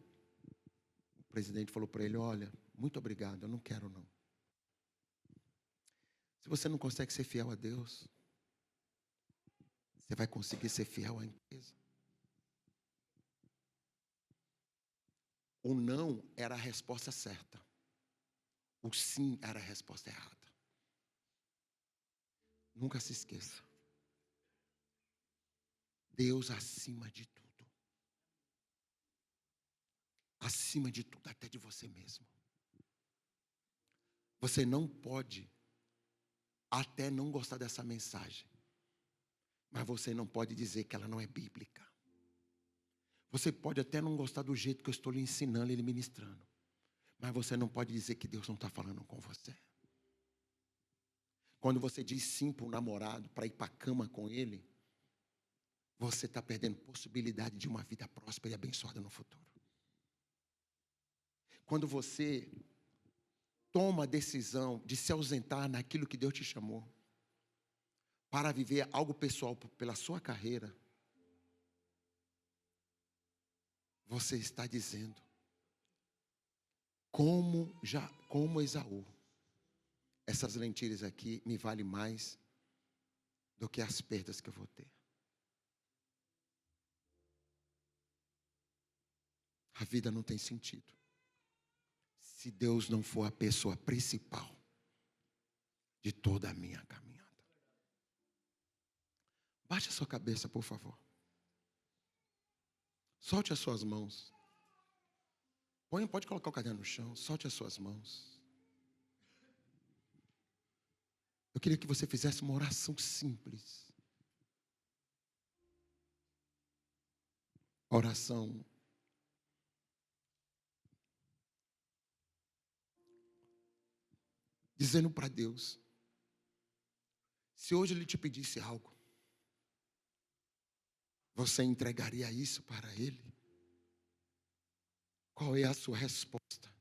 presidente falou para ele, olha, muito obrigado, eu não quero não. Se você não consegue ser fiel a Deus, você vai conseguir ser fiel à empresa. O não era a resposta certa. O sim era a resposta errada. Nunca se esqueça. Deus acima de tudo. Acima de tudo, até de você mesmo. Você não pode até não gostar dessa mensagem. Mas você não pode dizer que ela não é bíblica. Você pode até não gostar do jeito que eu estou lhe ensinando e lhe ministrando. Mas você não pode dizer que Deus não está falando com você. Quando você diz sim para um namorado, para ir para a cama com ele, você está perdendo possibilidade de uma vida próspera e abençoada no futuro. Quando você toma a decisão de se ausentar naquilo que Deus te chamou, para viver algo pessoal pela sua carreira, você está dizendo, como Esaú, essas lentilhas aqui me valem mais do que as perdas que eu vou ter. A vida não tem sentido se Deus não for a pessoa principal de toda a minha caminhada. Baixe a sua cabeça, por favor. Solte as suas mãos. Pode colocar o caderno no chão. Solte as suas mãos. Eu queria que você fizesse uma oração simples. Oração dizendo para Deus, se hoje Ele te pedisse algo, Você entregaria isso para Ele? Qual é a sua resposta?